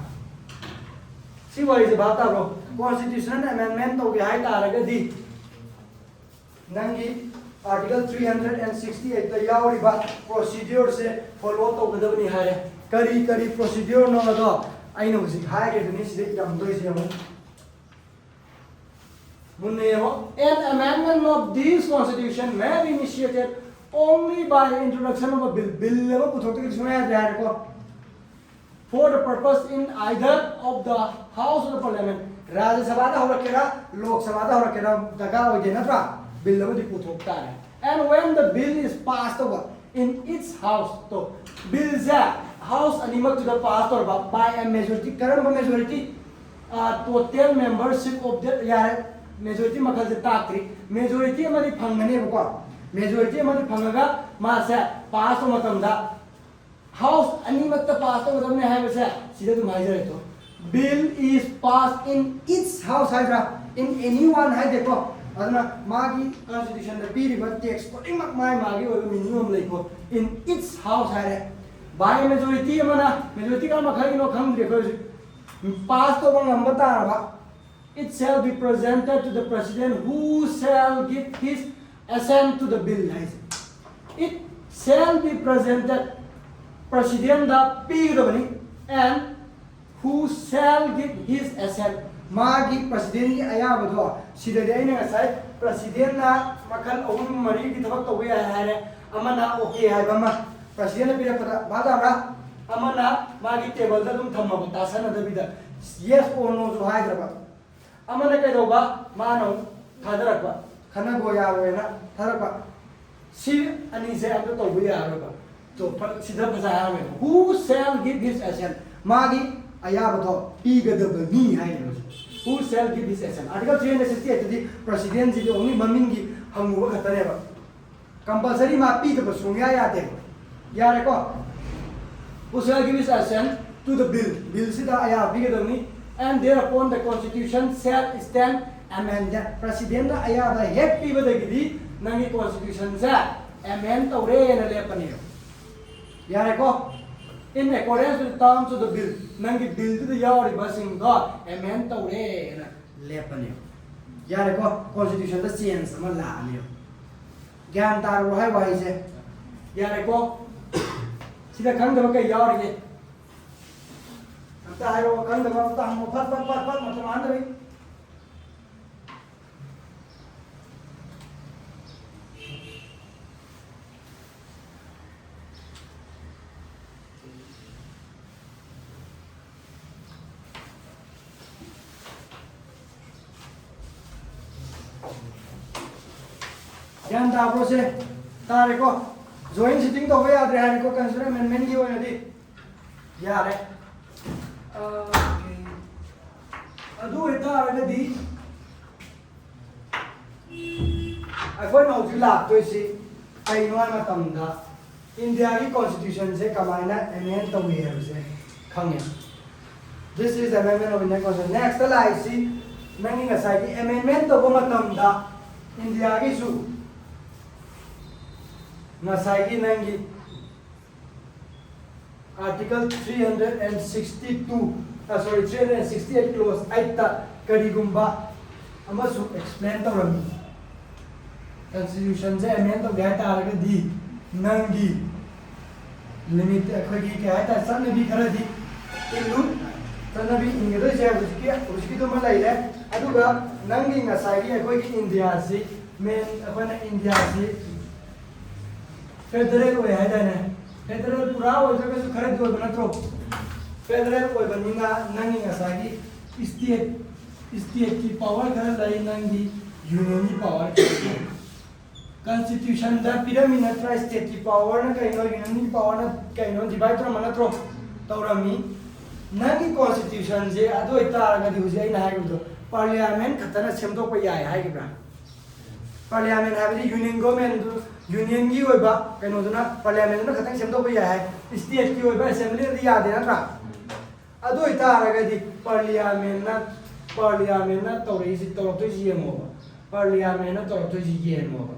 सी वाली से बात आ रो constitution amendment तो के हाई तारगे दी नंगी Article 368 the yauriba procedure se follow to gadabni hare kari procedure no do aina husik hare duni side idam doi se mo munne mo an amendment of this constitution may be initiated only by introduction of a bill level puthokte ki sunaya jare ko for the purpose in either of the house of the parliament rajya sabha da horakera lok sabha da horakera daga hoye na tra bill level di puthokta hai and when the bill is passed over in its house to bill za house animal to the passed over by a majority karam majority total membership of the yar majority makal se takri majority amadi phangane ko majority amadi phangaga ma se pass matam da house animal to pass over damne hai se sida tu mai jare to bill is passed in its house haidra in anyone hai dekho aduna magi constitution da piriba text ko imak mai magi oiba minimum leiko in its house hare by majority amana majority ka makhai no kham de ko pass to bang ambata ba it shall be presented to the president who shall give his assent to the bill it shall be presented president da piriba and who shall give his assent मागी president की अयाब दो सिदे आइने गसाय president ना मखल अहुम मरी की थबक तोबे हारे अमना okay hi बमा president पिरे पता बादा बा अमना मागी टेबल दा दुम थम्मा बता सन दबिदा यस और नो जो हाय दबा अमना के दोबा मानो थादरक बा खना गो या वेना थारक सी अनि से अब तोबे या रबा तो सिदा बजा या में who shall give his assent मागी अयाब दो पीगदबनी हाय who shall give his assent article 368 the president ji only mamingi hamu khatare ba compulsory ma pi to sungya ya de yare ko who shall give his assent to the bill sida aya bigadoni and thereupon the constitution shall stand amended president aya da hek pi badagi nangi constitution sa amend tawre na lepani yare ko in accordance with the terms of the bill nangi bill to the yauri basing do amend tawre na lepani yare ko constitution da change ma la ne gyan tar ro hai wai se yare ko sida khang da ka yauri ge anta hai ro khang da ma ta mo phat ma to an da yan ta pro se ta re ko joint sitting to ya re ha ko consider amendment ki hoya di ya re अदू इतारगदी अखोन हौजी लाक्तोइसी कइनो मतमदा India की constitution से कमाइना अमेंड तौई है खंगे this is amendment of Indian constitution next लाइसी नंगी ngасai की अमेंडमेंट तौबो मतमदा इंडिया की सु ngасai की नंगी article 362 sorry 368 clause 8 ta karigumba amasu explain tawrami constitution je amend to ga ta di nangi limit akhoi ki ha ta sannabi kharadi ilu sannabi ingre je uski to malai le aduga nangi ngasai ki akhoi ki india si main akhona india si federal way ha da ne federal pura ho jaga su kharadi ho bana tro federal ko banina nangi ngasagi state की power कर लाई नंगी union की power constitution da pyramid tra state की power ना कहीं union की power ना कहीं डिवाइड तो मना तो तौरमी नंगी constitution जे अदो इता गदि हुजे ना है तो पार्लियामेंट खतना सेमदो प याय है कि पार्लियामेंट है यूनियन गवर्नमेंट यूनियन की होइबा कहीं ना पार्लियामेंट ना खतना सेमदो प याय है स्टेट की होइबा असेंबली दी याद है ना अदो इतारगदी पार्लियामेंट ना तौरैसी तौरतोइसी येमोबा पार्लियामेंट ना तौरतोइसी येमोबा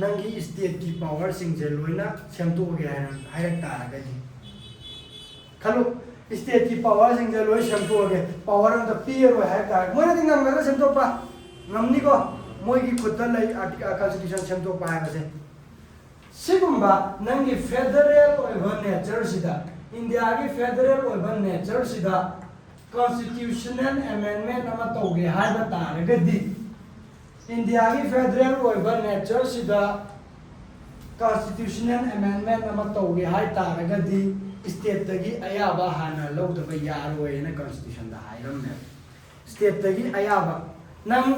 नंगी स्टेट की पावर सिंगजे लोइना सेमतोगे हायरक तारगदी खलो स्टेट की पावर सिंगजे लोइ सेमतोगे पावर अन द पीर हो हाय तार मोना दिन नंगरा सेमतोपा नमनी को मोई की खुद लै आर्टिकल कॉन्स्टिट्यूशन सेमतोपा हायबसे सिगुम्बा नंगी फेडरल ओइबा नेचर सिदा इंडिया की फेडरल ओइबा नेचर सिदा कॉन्स्टिट्यूशनल अमेंडमेंट अमा तौगे हायबा तारगदी इंडिया की फेडरल ओइबा नेचर सिदा कॉन्स्टिट्यूशनल अमेंडमेंट अमा तौगे हाय तारगदी स्टेट तगी अयाबा हाना लौदबा यारोयना कॉन्स्टिट्यूशन दा हायरमने स्टेट तगी अयाबा नंग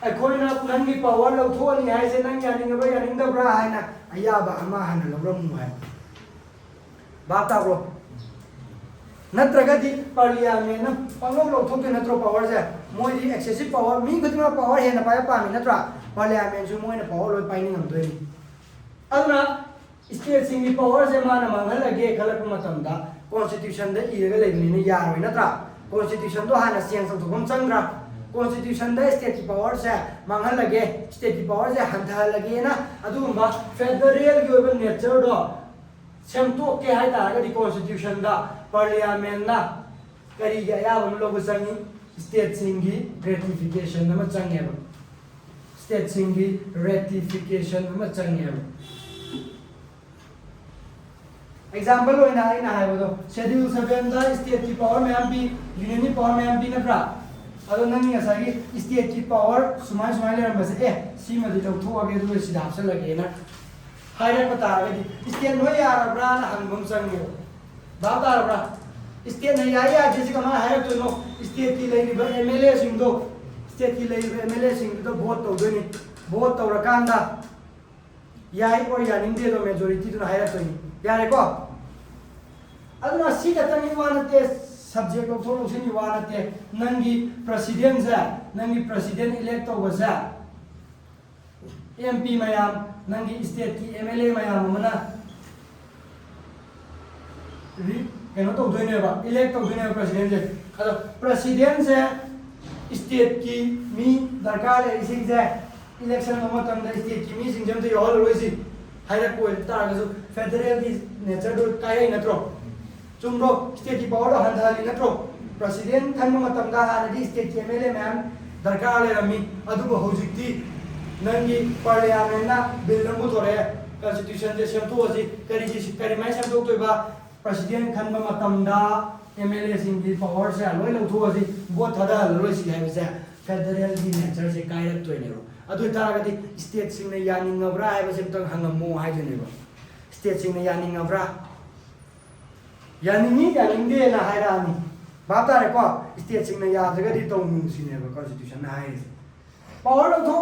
अखोइना नंगी पावर लौथोनी हायसे नंग यानिंगबा यानिंगदब्रा हायना अयाबा अमा हाना लौरमु हाय बाता ब्रो नत्रगदी पार्लियामेंट पंगो लौथोके नत्रो पावर से मोई एक्सेसिव पावर मी खुदिमा पावर हेना पाय पामी नत्रा पार्लियामेंट सु मोइना पावर लोय पाइनिंग हमदोइनी अदुना स्टेट सिंगी पावर से माना मांगलगे खलक मतमदा कॉन्स्टिट्यूशन दा इरगा लेबनी यारोय नत्रा कॉन्स्टिट्यूशन दो हाना सेंस थोम चंग्रा कॉन्स्टिट्यूशन दा स्टेट की पावर से मांगलगे स्टेट की पावर से हंथालगे ना अदुबा फेडरल की ओबन नेचर दो सेमतो के हाय तारगदी कॉन्स्टिट्यूशन दा पार्लियामेंट ना करी याबम लोग संगी स्टेट सिंगी रेटिफिकेशन नम चंगेब स्टेट सिंगी रेटिफिकेशन नम चंगेब एग्जांपल होइना आइना हायबदो शेड्यूल 7 दा स्टेट की पावर में भी यूनियन की पावर में भी नब्रा अदो नंगी असागी स्टेट की पावर सुमाय सुमाय लेरमबसे सीमा दि लौथोगे दु सिदा हसलगे ना हायरक बतागदी स्टेट नो यारब्रा ना हंगम संगे बात आरब्रा स्टेट नहीं आया जैसे कमा हायरक तो नो स्टेट की लेनी एमएलए सिंह दो स्टेट की लेनी एमएलए सिंह तो वोट तो दोनी वोट तो रकांदा याई और यानिंदे दो मेजॉरिटी तो हायरक तो यारे को अदुना सी तंगी वानते सब्जेक्ट ऑफ थोरो सिनी वानते नंगी प्रेसिडेंट इलेक्ट तो बजा एमपी मयाम नंगी स्टेट की एमएलए मयाम मना कनो तो दोइनेबा इलेक्ट तो दोइनेबा प्रेसिडेंट जे अदो प्रेसिडेंट से स्टेट की मी दरकार है इसी से इलेक्शन में मतम स्टेट की मी सिंजम तो योल रोइसी हायरक को तारगसु फेडरल की नेचर दो काय नत्रो चुम्रो स्टेट की पावर हंधाली नत्रो प्रेसिडेंट खन मतम दा हानदी स्टेट की एमएलए मैम दरकार है रमी अदुबो होजिक्ती नंगी पार्लियामेंट ना बिल नंबु तोरे कॉन्स्टिट्यूशन जे सेमतोसी करी माइ सेमतोइबा प्रेसिडेंट खन मतम दा एमएलए सिंगी पावर से लोय लौथोसी वोट थदा लोयसी हाइबसे फेडरल की नेचर से कायरक तोइनेरो अदु तारगदी स्टेट सिंगने यानिंगब्रा हाइबसे तंग हंगमो हाइजनेबो स्टेट सिंगने यानिंगब्रा यानिंगे ना हाइरानी बातारे को स्टेट सिंगने यादगदी तौनु सिनेबो कॉन्स्टिट्यूशन ना हाइसे पावर लौथो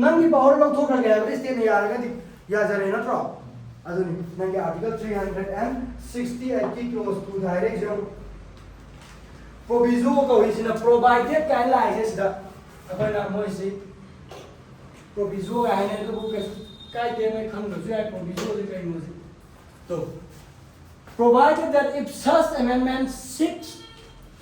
नंगी पावर लौथो कर गया स्टेट ने यारगदी याजरे नत्रो अदुनी नंगी आर्टिकल 368 की clause to direct proviso ko isina provided guidelines da akoina moisi proviso ga hane to bu kai te mai khang do sai proviso de kai mosi to provided that if such amendment seeks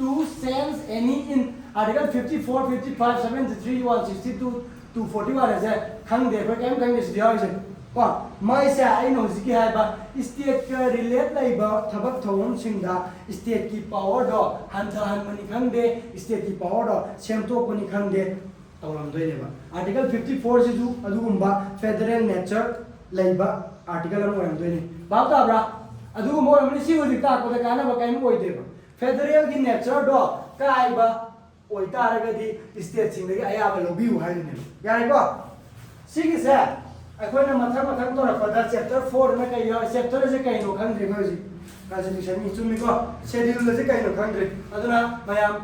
to sense any in article 54 55 73 162 to 41 as a khang de ko em khang de sia is ko mai sa ai no ji ki hai ba state ka relate lai ba thabak thawon sing da state ki power do han tha han mani khang de state ki power do sem to ko ni khang de tawram doi ne ba article 54 ji ju adu gumba federal nature lai ba article am oyam doi ne ba ta bra adu mo am si ho ji ta ko da kana ba kai mo oi de ba federal ki nature do kai ba oi ta ra ga di state sing de aya ba lobi u hai ne ya ri ko si ki sa अखोना मथा मथा तो रखा chapter 4 में कई chapter से कई no खंग देखो जी constitution में चुमी को शेड्यूल से कई नो खंग रे अदुना मयाम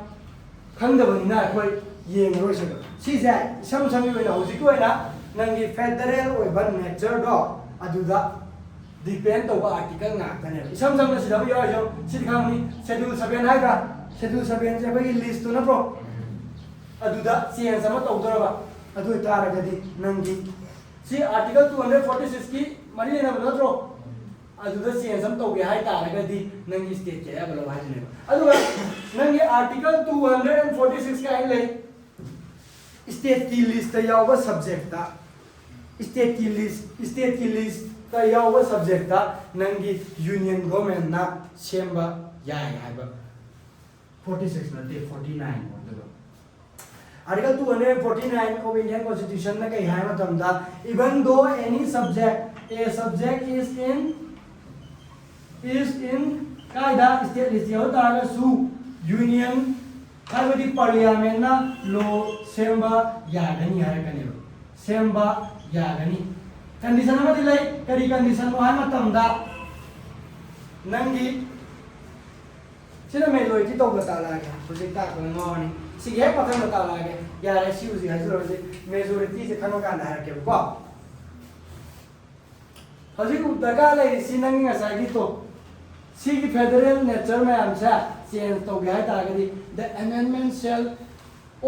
खंग दबनिना अखोय येंग रोय सक सी से सम सम में हौजी को ना नंगी फेडरल ओय बन नेचर दो अदुदा डिपेंड तो आर्टिकल ना कने सम सम से दब यो जो सी खामनी शेड्यूल 7 हाइगा शेड्यूल 7 से बगी लिस्ट तो ना प्रो अदुदा चेंज सम तो दरबा अदु तारगदी नंगी सी आर्टिकल 246 की मरी लेना बलद्रो अदुदा चेंज सम तो हाई तारगदी नंगी स्टेट के बलो हाई ने अदुगा नंगी आर्टिकल 246 का ले स्टेट की लिस्ट याव सब्जेक्ट ता स्टेट की लिस्ट का याव सब्जेक्ट ता नंगी यूनियन गवर्नमेंट ना सेम्बा याय हाइबा 46 नते 49 होदो Article 249 of Indian Constitution में कहीं है मतलब दा even though any subject a subject is in कायदा state list या होता है सु union कायदे parliament ना law semba या गनी है कने semba या गनी condition में दिलाई करी condition में है मतलब दा नंगी सिर्फ मैं लोई की तो बता लगा प्रोजेक्ट का कोई सिगे पथन बता लागे यार सी उसी हजर से मेजॉरिटी से खनो का अंदर के को हजी को दगा ले सी नंगी सागी तो सी की फेडरल नेचर में हमसा चेंज तो गया तागदी the amendment shall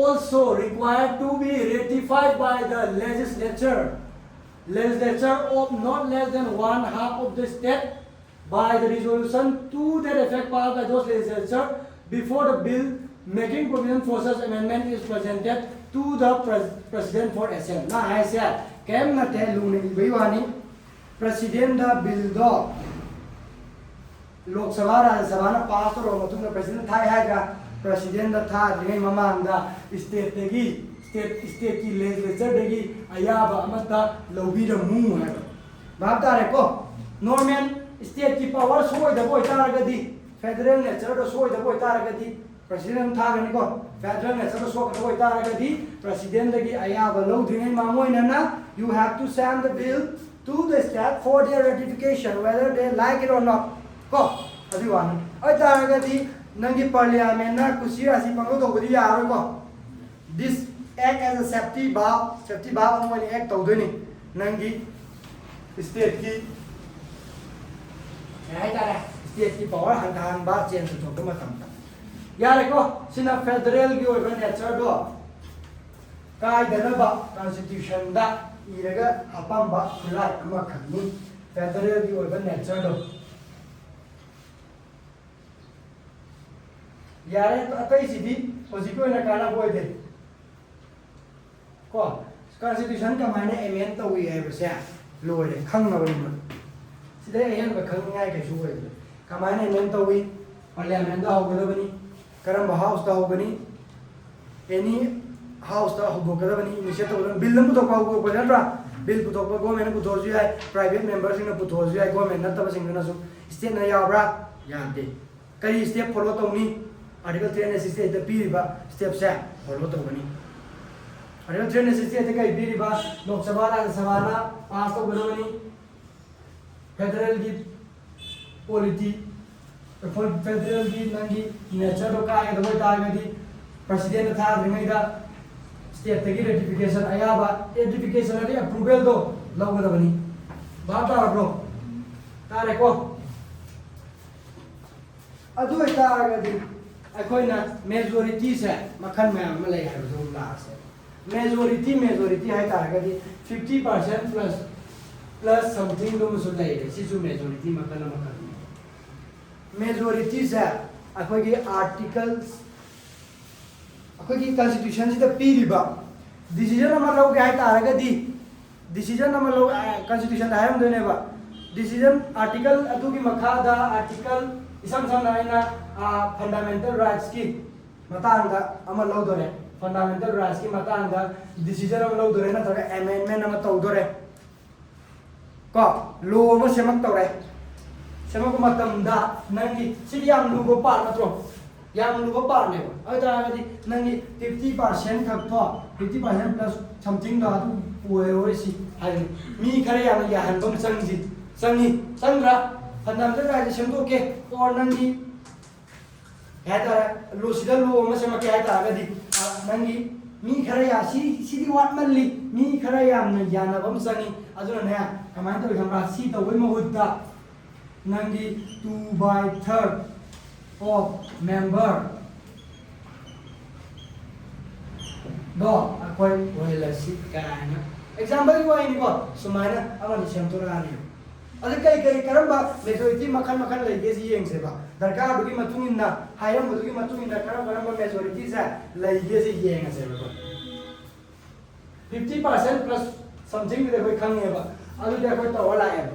also required to be ratified by the legislature of not less than one half of the state by the resolution to that effect passed by those legislature before the bill making provision for such amendment is presented to the president for assent na hai se kem na te lu ni baiwani president da bill do lok sabha rajya sabha na pass to ro matung na president thai hai ga president da tha ringai mamang da state ki legislature de gi ayaba amata lobi da mu hai ba ta re ko normal state ki power soi da boy ta ga di federal nature do soi da boy ta ga di president tha ga ni ko federal nature do so ka boy ta ga di president da gi ayaba lo dringai mamoi na you have to send the bill to the state for their ratification whether they like it or not ko adi wan ai ta ga di nangi parliament na kusira si panglo to budi ya ro ko this act as a safety valve mo ni act to do ni nangi state ki ai ta ra state ki power han ba chen to to ma tam यार को सिना federal की ओइबन nature दो काय दनबा constitution दा इरगा हपम बा खुलाई अमा खनी federal की ओइबन नेचर दो यार तो अतई सिदी होजिको ना काना बोय दे को कॉन्स्टिट्यूशन का मायने एमेंड तो हुई है बसे लोरे खंग ना बनी सिदे एन बा खंगง่ายके सुवे का मायने एमेंड तो हुई पार्लियामेंट दा होगदो बनी करम हाउस दा होगनी एनी हाउस दा होगदो बनी इनिशिएट तो बिल न तो पाउ को नत्रा बिल पुतो को गवर्नमेंट पुतो जु है प्राइवेट मेंबर सिंग न पुतो जु है गवर्नमेंट न तब सिंग न सु स्टेट न याब्रा यादे कई स्टेप फॉलो तौनी आर्टिकल 368 द पीरिबा स्टेप से फॉलो तौनी आर्टिकल 368 द कई पीरिबा लोकसभा राज्यसभा ना पास तो बनी फेडरल की पॉलिटी फेडरल की नंगी नेचर तो काय दबो तागदी प्रेसिडेंट था रिंgai दा स्टेट तगी रेटिफिकेशन आयाबा रेटिफिकेशन रे अप्रूवल दो लगदा बनी बाता ब्रो तारे को अदु तागदी अखोइना मेजोरिटी से मखन मैम में ले है जो लास्ट मेजोरिटी है तारगदी 50% प्लस समथिंग दो मुसु ले रे सिसु मेजोरिटी मखन मेजोरिटी से अखोगी आर्टिकल्स अखोगी कॉन्स्टिट्यूशन से पीरिबा डिसीजन अमा लौगे है तारगदी डिसीजन अमा लौ कॉन्स्टिट्यूशन है हम दोने बा डिसीजन आर्टिकल अदुगी मखादा आर्टिकल इसम समना फंडामेंटल राइट्स की मतांगा अमा लौदोरे फंडामेंटल राइट्स की मतांगा डिसीजन अमा लौदोरे नतरगा अमेंडमेंट अमा तौदोरे को लो अमा सेमक तौरे सेमक मतमदा नंगी सिदि याम लुगो पार नत्रो याम लुगो पार ने अदागदी नंगी 50% खक्तो 50% प्लस समथिंग दा ओएसी हाय मी खरे याम या हनबम संगजी संग्रा फंडामेंटल राइट्स सेमदोके और नंगी है लो सिदा लो अमा सेमक है तागदी नंगी मी खरा या सिदी वाट मल्ली मी खरा याम न यानबम संगी अजुना ने कमाइन तो हमरा सी तो वे महुद्दा नंगी 2/3 of member दो अकोई वैलसी काना एग्जांपल को आइनी को सुमाना अमनि सेमतोरानी अदे कई करंबा मेजोरिटी मखन लेगे जी येंगसे बा दरकार दुगी मतुंगिना हायम दुगी मतुंगिना करंबा मेजोरिटी से लेगे जी येंगसे बा 50% प्लस समथिंग दे कोई खंगे बा अदु दे कोई तो वाला है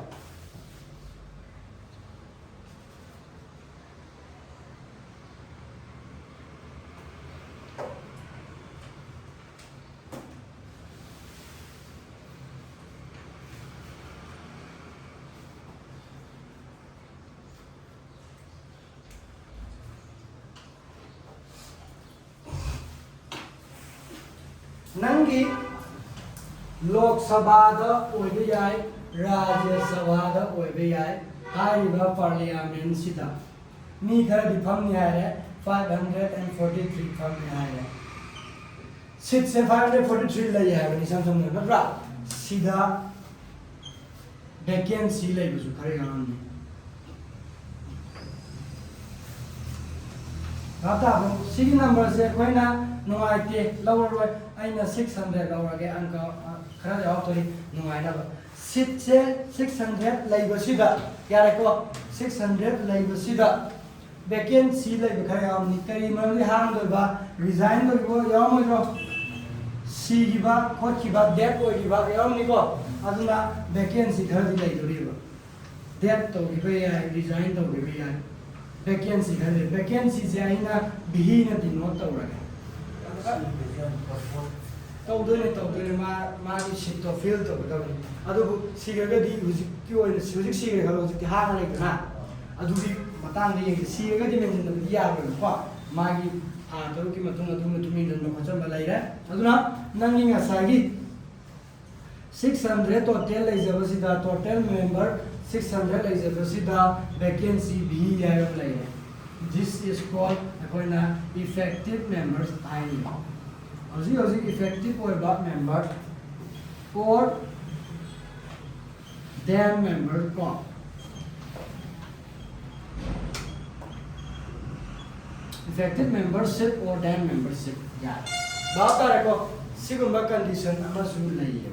नंगी लोकसभा राज्यसभा पार्लियामेंट सिदा मी खर दिफम है 543 फम है सीट से 543 ले है बनी सम नत्रा सिदा वैकेंसी ले बुजु खरे गाम आता सिगी नंबर से कोइना नुआइते लवरवे आइना 600 लवरगे अंक खरा जावतरी नुआइना सीट से 600 लैबसिदा यारेको 600 लैबसिदा वैकेंसी लैब खरा यामनि करी मरली हांगदोबा रिजाइन दोबो यामोजो सीगिबा खोखिबा डेट ओइबा यामनिको अदुना वैकेंसी खरदि लैदोरिबो डेट तोगिबे या रिजाइन तोगिबे या वैकेंसी खरदि वैकेंसी से आइना बिहिना दिनो तौरगे तौदोने मागी सीट तो फिल तौगदबनि अदुबु सिगरगदि हुजिकि ओइना हुजिक सिगरे खलो हुजिकि हाना लेगना अदुबि मतांग दे सिगरगदि मेंजन याबो को मागी तरुकी तुमी जन्म खचम लैरे अदुना नंगी ngसागी 600 टोटल लैजबसिदा टोटल मेंबर 600 लैजबसिदा वैकेंसी भी यायम लैरे this is called अखोइना effective members आइनी हजी effective ओइबा member or then member को effective membership or then membership या बात तारको सिगुम्बा कंडीशन अमा सु लैये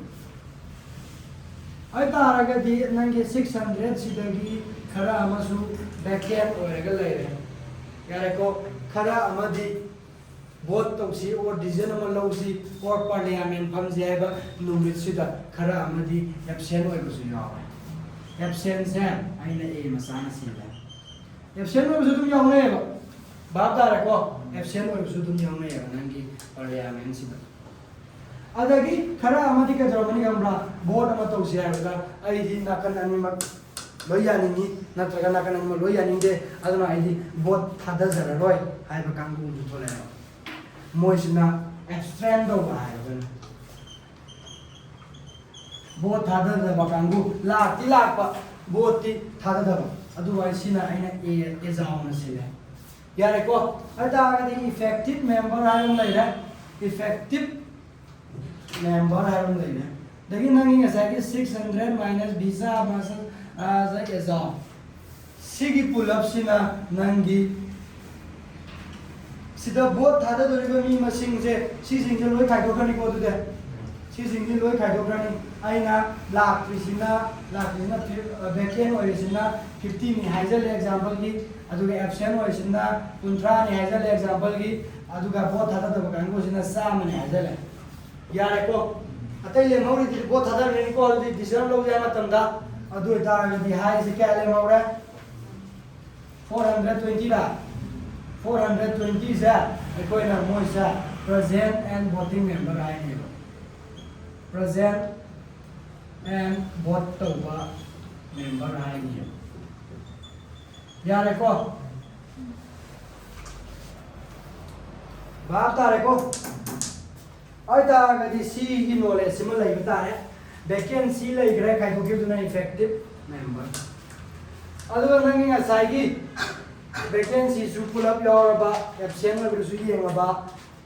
आई तारगदि नंगे 600 सिदगी खरा अमा सु वैकेंट ओइरगा लैरे यारेको खरा अमदी वोट तौसी और डिसीजन अमा लौसी और पार्लियामेंट फमजे हैबा नुमित सिदा खरा अमदी एब्सेंट ओइबसु यावे एब्सेंट से आइना ए मसाना सिदा एब्सेंट ओइबसु तुम यावनेबा बाप तारको एब्सेंट ओइबसु तुम यावनेबा नंगी पार्लियामेंट सिदा अदगी खरा अमदी का जर्मनी गमरा वोट अमा तौसी हैबा आइदि नाकन अनिमक लोयानिनी नत्रगा नाकन अनिमक लोयानिंगे अदना आइदि वोट थादजररोय हाइबा कांगु जुथोले मोइसना एब्स्ट्रेंट दो हाइबन वोट थादजरबा कांगु लाक्ति लाक्पा वोटति थादजरबा अदुवाइ सिना आइना ए जाउना सिले यारेको अदागदि इफेक्टिव मेंबर हाइम लैरा इफेक्टिव मेंबर हाइम लैरा दगी नंगी ngसागी 600 माइनस वीजा मासन एजाम सिगी पुलअप सिना नंगी सिदा बोट थादा दोरिबा मी मसिंग से सिसिंग लोय खाइदोखनी को दुदे सिसिंग लोय खाइदोखनी आइना लाक्रिसिना वेकेंट ओरिसिना 50 नि हाइजल एग्जांपल की अदुगा एब्सेंट ओरिसिना 30 नि हाइजल एग्जांपल की अदुगा बोट थादा दब कांगो सिना साम नि हाइजल यारे को अतै ले मौरी दि बोट थादा नि को दि डिसीजन लो जाय मतंदा अदु ता दि हाइ से क्या ले मौरे 420 दा 420 से अकोइना मोइसा प्रेजेंट एंड वोटिंग मेंबर आइने प्रेजेंट एंड वोट तौबा मेंबर आइने यारे को बाप तारे को आइता गदि सी की नॉलेज सिम लई बतारे वैकेंसी लई ग्रे काय को गिव इफेक्टिव मेंबर अदुगा नंगी साइगी वैकेंसी सु पुल अप यावरबा एब्सेंट में सु येंगबा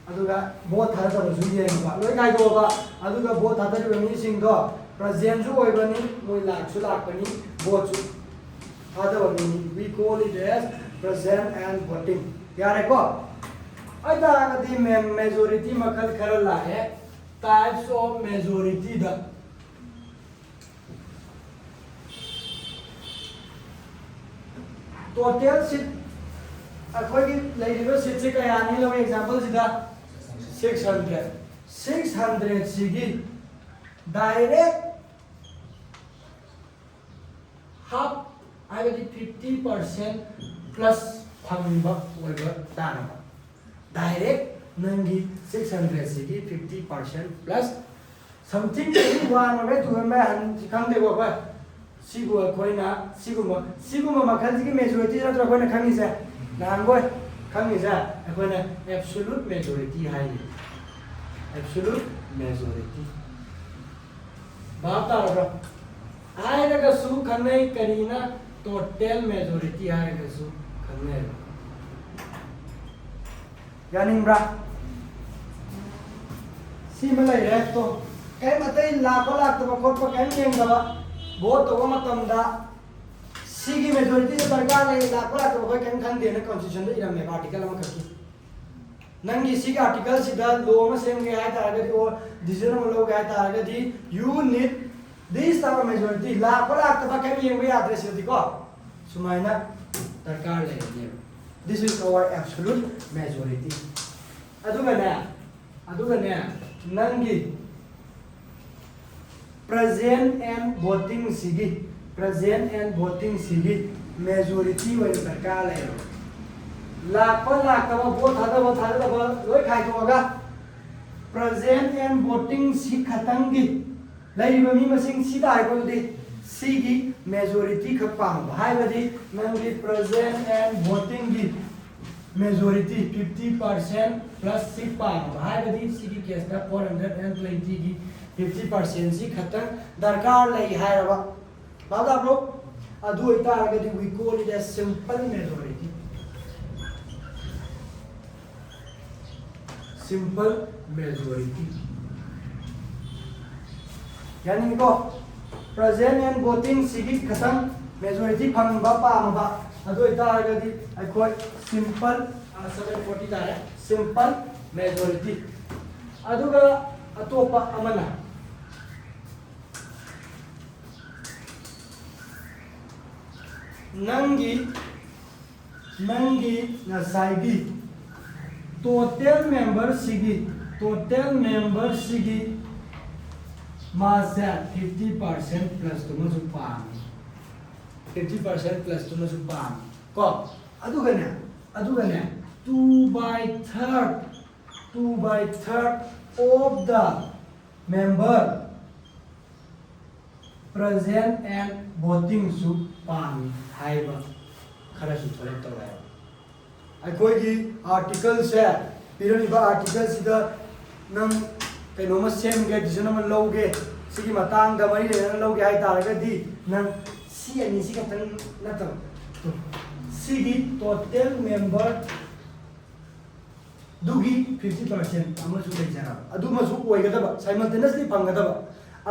अदुगा बोट थादा सु येंगबा लोय काय दोबा अदुगा बोट थादा मी सिंग दो प्रेजेंट सु ओइबनी मोय लाख सु लाखबनी बोट सु थादा बनी we call it as present and voting यारे को आइदा गदि मेजॉरिटी मखल खर लाए types of majority the total seat अखोगी लेरिबा सीट से कयानी लो एग्जांपल सिदा 600 सिगी डायरेक्ट हाफ आइबदी 50% प्लस फंगबा ओइबा ताना डायरेक्ट नंगी 600 सिगी 50% प्लस समथिंग वन में टू में हन खंग देबो बा सिगु अखोइना सिगुमा मखल जी मेजॉरिटी नत्र अखोइना खंगी से नांगोय खंगी से अखोइना एब्सोल्यूट मेजॉरिटी हाई एब्सोल्यूट मेजॉरिटी बात तारो आइरगा सु खनै करीना टोटल मेजॉरिटी आइरगा सु खनै यानिंब्रा सिम लई रे तो कै मतै लाखो लाख तो खोट प कै येंगबा वोट तो मतमदा सिगी मेजॉरिटी से सरकार ने लाखो लाख तो कोई कै खन देने कॉन्स्टिट्यूशन दे इरम आर्टिकल अमा खकी नंगी सिगी आर्टिकल सिदा लो में सेम गे आय तारगदी और डिसीजन में लोग आय तारगदी you need this type of majority लाखो लाख तो कै येंगबे एड्रेस होती को सुमाइना सरकार ले ने This is our absolute majority. Aduga ne nangi present and voting sigi majority wa sarkar le lakh ka vote hada loi khai to ga present and voting si khatang gi lai ba mi masing si dai ko di Sigi majority kapang bhai badi nangi present and voting gi majority 50% plus 6 pang bhai badi sigi case da 420 gi 50% si khatang darkar lai hai raba bada bro adu ita agadi we call it as simple majority yani ko present and voting sigi khatang majority phangba pamba adu ita agadi akoi simple 740 tare simple majority aduga atopa amana nangi nasaigi total member sigi Masa 50% plus to no supam 50% plus to no supam ko adugana 2/3 of the member present and voting supam haiba khara su thore to hai akoi gi article se pirani ba article sida nang कहीं same गे decision में लौगे सिगी Matang the मरी ले लौगे हाय तारगदी नंग सी अनि सी खतन नतम तो सिगी total member दुगी 50% अमसु लेजरा अदु मसु ओइगदबा simultaneously फंगदबा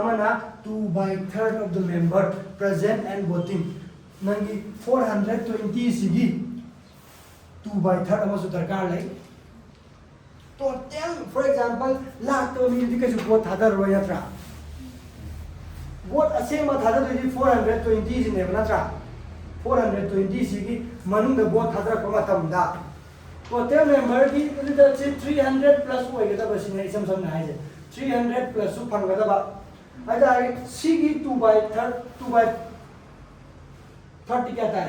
Amna 2/3 of the member present and voting नंगी 420 सिगी 2/3 अमसु दरकार ले total for example lakh to mi di ka ju vote thadar ro ya tra vote asema thadar di 420 ji ne na tra 420 sigi manung da vote thadar ko matam da total member ki da 300 plus ho ga da basin ne sam sam na hai 300 plus su phang ga da ba ada sigi 2 by 30 क्या था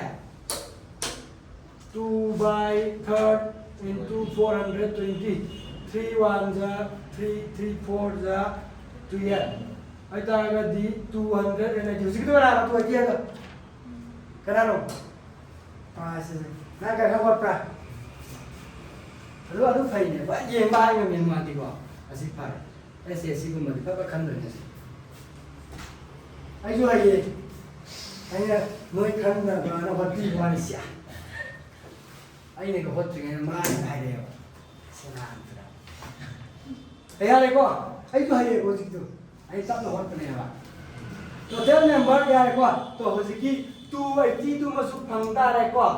2 by 3 into 420 3 1 जा 3 3 4 जा 2 या ऐता आएगा दी 280 उसी तो बना तो किया तो करा लो पास ना का खबर pra lu adu fai ne ba ye ba nga min ma ti ko asi pa SSC ko ma di pa khan ne ai jo ai ai noi khan na ba na ba ti ba ni sia ai ne ko hot ngai ma ai de sana tra ai ya ko ai jo ai ko ji to ai tap na hot ne ba total number ya ko to ho ji ki 282 ma su phang da ra ko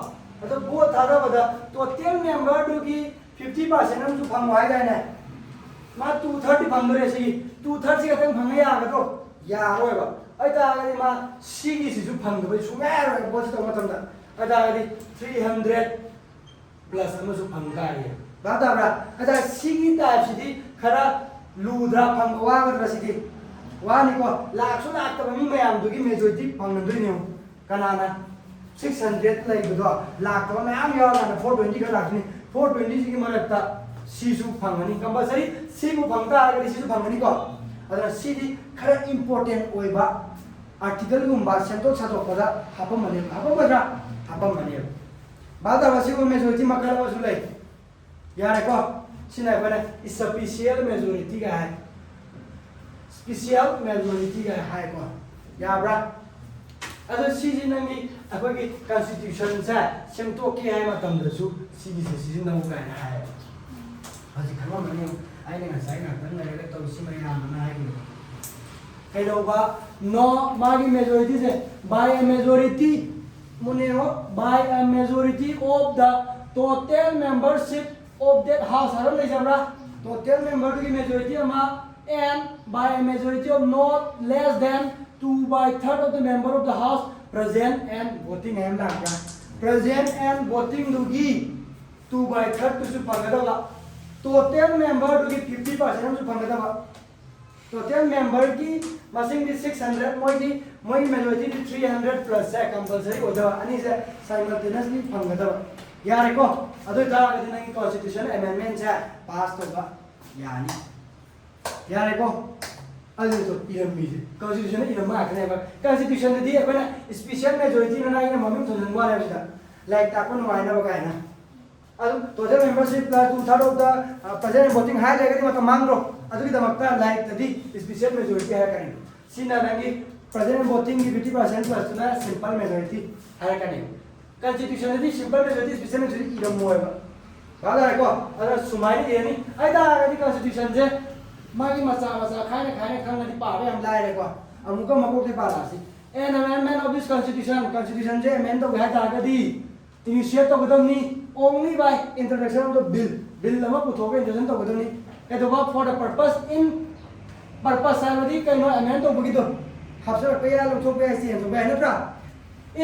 to bo tha da ba da total number du ki 50% हम जो फंग Y गए ना माँ 230 फंग रहे सी 230 का तंग फंग या आगे तो या रोए बा ऐता आगे माँ सी की सी जो फंग तो भाई सुने रोए बहुत तो मतलब ना ऐता आगे 300 प्लस हम जो फंग का है बात आ रहा ऐता सी की टाइप सी थी खरा लूधरा फंग वाग रसी थी वाह निको लाख तो मम्मी मैं आम दुगी मेजोरिटी फंग नंदुई नहीं हूँ कनाना 600 लाइक दो लाख तो मैं आम यार ना 420 का लाख नहीं 420 की मरता सीसु फंगनी कंपलसरी सीबु फंगता आगे सीसु फंगनी को अदर सीदी खरा इंपोर्टेंट ओइबा आर्टिकल गुम्बा सेंटो छतो पदा हापम मने बादा वसिबु मेजोरिटी मकला वसु लै यारे को सिना बने स्पेशल मेजोरिटी का है स्पेशल मेजोरिटी का है को याब्रा अदर सीजी नंगी अखोगी कॉन्स्टिट्यूशन से सेमतो के है मतम दसु सीजी से सीजी नंगु का है हजि खमा मने आइने ngasai na tan ले तो सी मैं नाम ना है कैदोबा नो मागी मेजॉरिटी से बाय अ मेजॉरिटी मुने हो by a majority of the total membership of that house हर ले जमरा टोटल मेंबर की मेजॉरिटी अमा and by a majority of not less than 2/3 of the member of the house present and voting and la present and voting dugi 2/3 to su pangada total member dugi 50% su pangada total member ki masing di 600 moi majority di 300 plus है compulsory oda ani se simultaneously pangada yare ko adu ta ga dinagi constitution amendment cha pass to ba yani यार को अरे तो इरमी constitution Iram मा कने बा constitution दि अपना special majority ना इन ममिन थन वा रे बिदा लाइक तापन वाइना बका है ना अदु total membership plus 2/3 of the present voting हाई लेगदी मत मांगरो अदु की दमकता लाइक तदी स्पेशल मेजॉरिटी है कने सिना नंगी प्रेजेंट वोटिंग की 50% प्लस ना सिंपल मेजॉरिटी है कने कॉन्स्टिट्यूशन दि सिंपल मेजॉरिटी स्पेशल मेजॉरिटी इरम मोएबा बादा को अदर सुमाई देनी आइदा आगदी कॉन्स्टिट्यूशन जे मागी मचा खाने खंगदी पाबे हम लाए को अमुका मकोक ते पालासी an amendment of this constitution जे अमेंड तो गया तागदी इनिशिएट तो गदमनी only by introduction of the bill लमा पुथोगे इंट्रोडक्शन तो गदमनी एदोबा फॉर द पर्पस सावदी कइनो अमेंड तो बगिदो हाफसर पे या लुथो पे ऐसी तो बहन प्रा